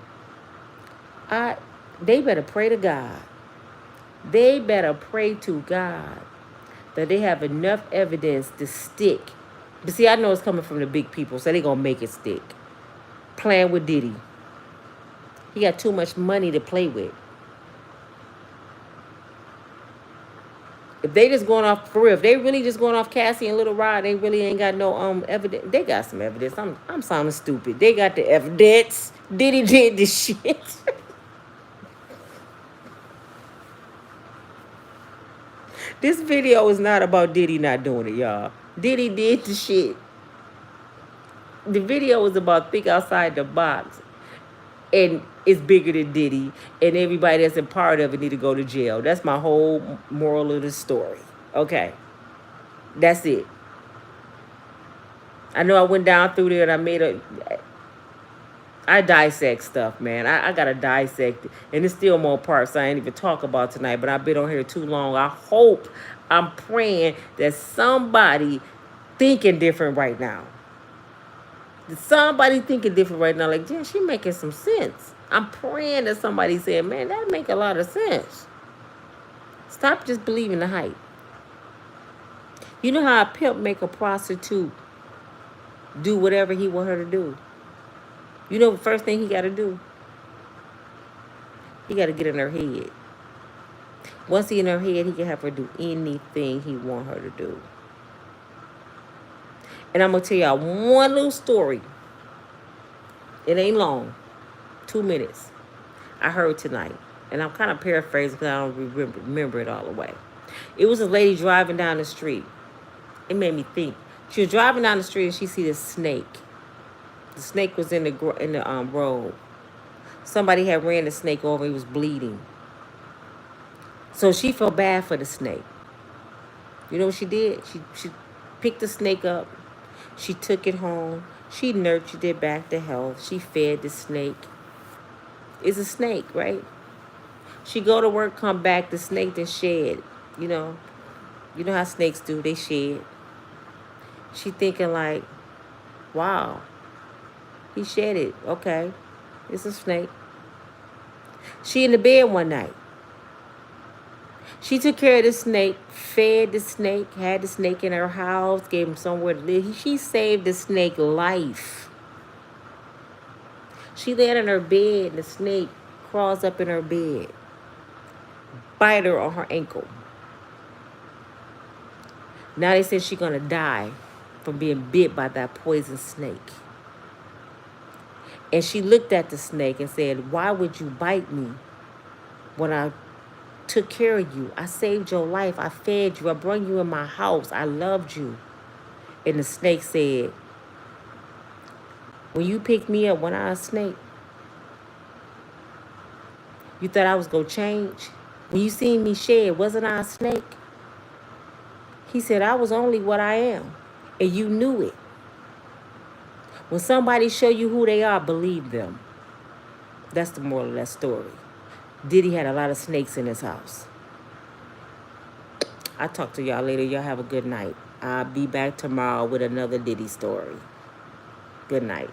They better pray to God. They better pray to God that they have enough evidence to stick. But see, I know it's coming from the big people, so they gonna make it stick. Playing with Diddy. He got too much money to play with. If they just going off for real, if they really just going off Cassie and Little Rod, they really ain't got no evidence. They got some evidence. I'm sounding stupid. They got the evidence. Diddy did this shit. This video is not about Diddy not doing it, y'all. Diddy did the shit. The video is about think outside the box. And it's bigger than Diddy. And everybody that's a part of it need to go to jail. That's my whole moral of the story. Okay. That's it. I know I went down through there and I dissect stuff, man. I gotta dissect it. And there's still more parts I ain't even talk about tonight, but I've been on here too long. I'm praying that somebody thinking different right now. That somebody thinking different right now. Like, yeah, she making some sense. I'm praying that somebody said, man, that make a lot of sense. Stop just believing the hype. You know how a pimp make a prostitute do whatever he want her to do? You know the first thing he got to do? He got to get in her head. Once he in her head, he can have her do anything he want her to do. And I'm going to tell y'all one little story. It ain't long. 2 minutes. I heard tonight. And I'm kind of paraphrasing because I don't remember it all the way. It was a lady driving down the street. It made me think. She was driving down the street and she see this snake. The snake was in the road. Somebody had ran the snake over. He was bleeding. So she felt bad for the snake. You know what she did? She picked the snake up. She took it home. She nurtured it back to health. She fed the snake. It's a snake, right? She go to work, come back, the snake then shed. You know how snakes do, they shed. She thinking like, wow, he shed it. Okay, it's a snake. She in the bed one night. She took care of the snake, fed the snake, had the snake in her house, gave him somewhere to live. She saved the snake life. She laid in her bed and the snake crawls up in her bed, bite her on her ankle. Now they said she's gonna die from being bit by that poison snake. And she looked at the snake and said, why would you bite me when I took care of you? I saved your life. I fed you. I brought you in my house. I loved you. And the snake said, when you picked me up, when I was a snake, you thought I was going to change? When you seen me shed, wasn't I a snake? He said, I was only what I am. And you knew it. When somebody show you who they are, believe them. That's the moral of that story. Diddy had a lot of snakes in his house. I'll talk to y'all later. Y'all have a good night. I'll be back tomorrow with another Diddy story. Good night.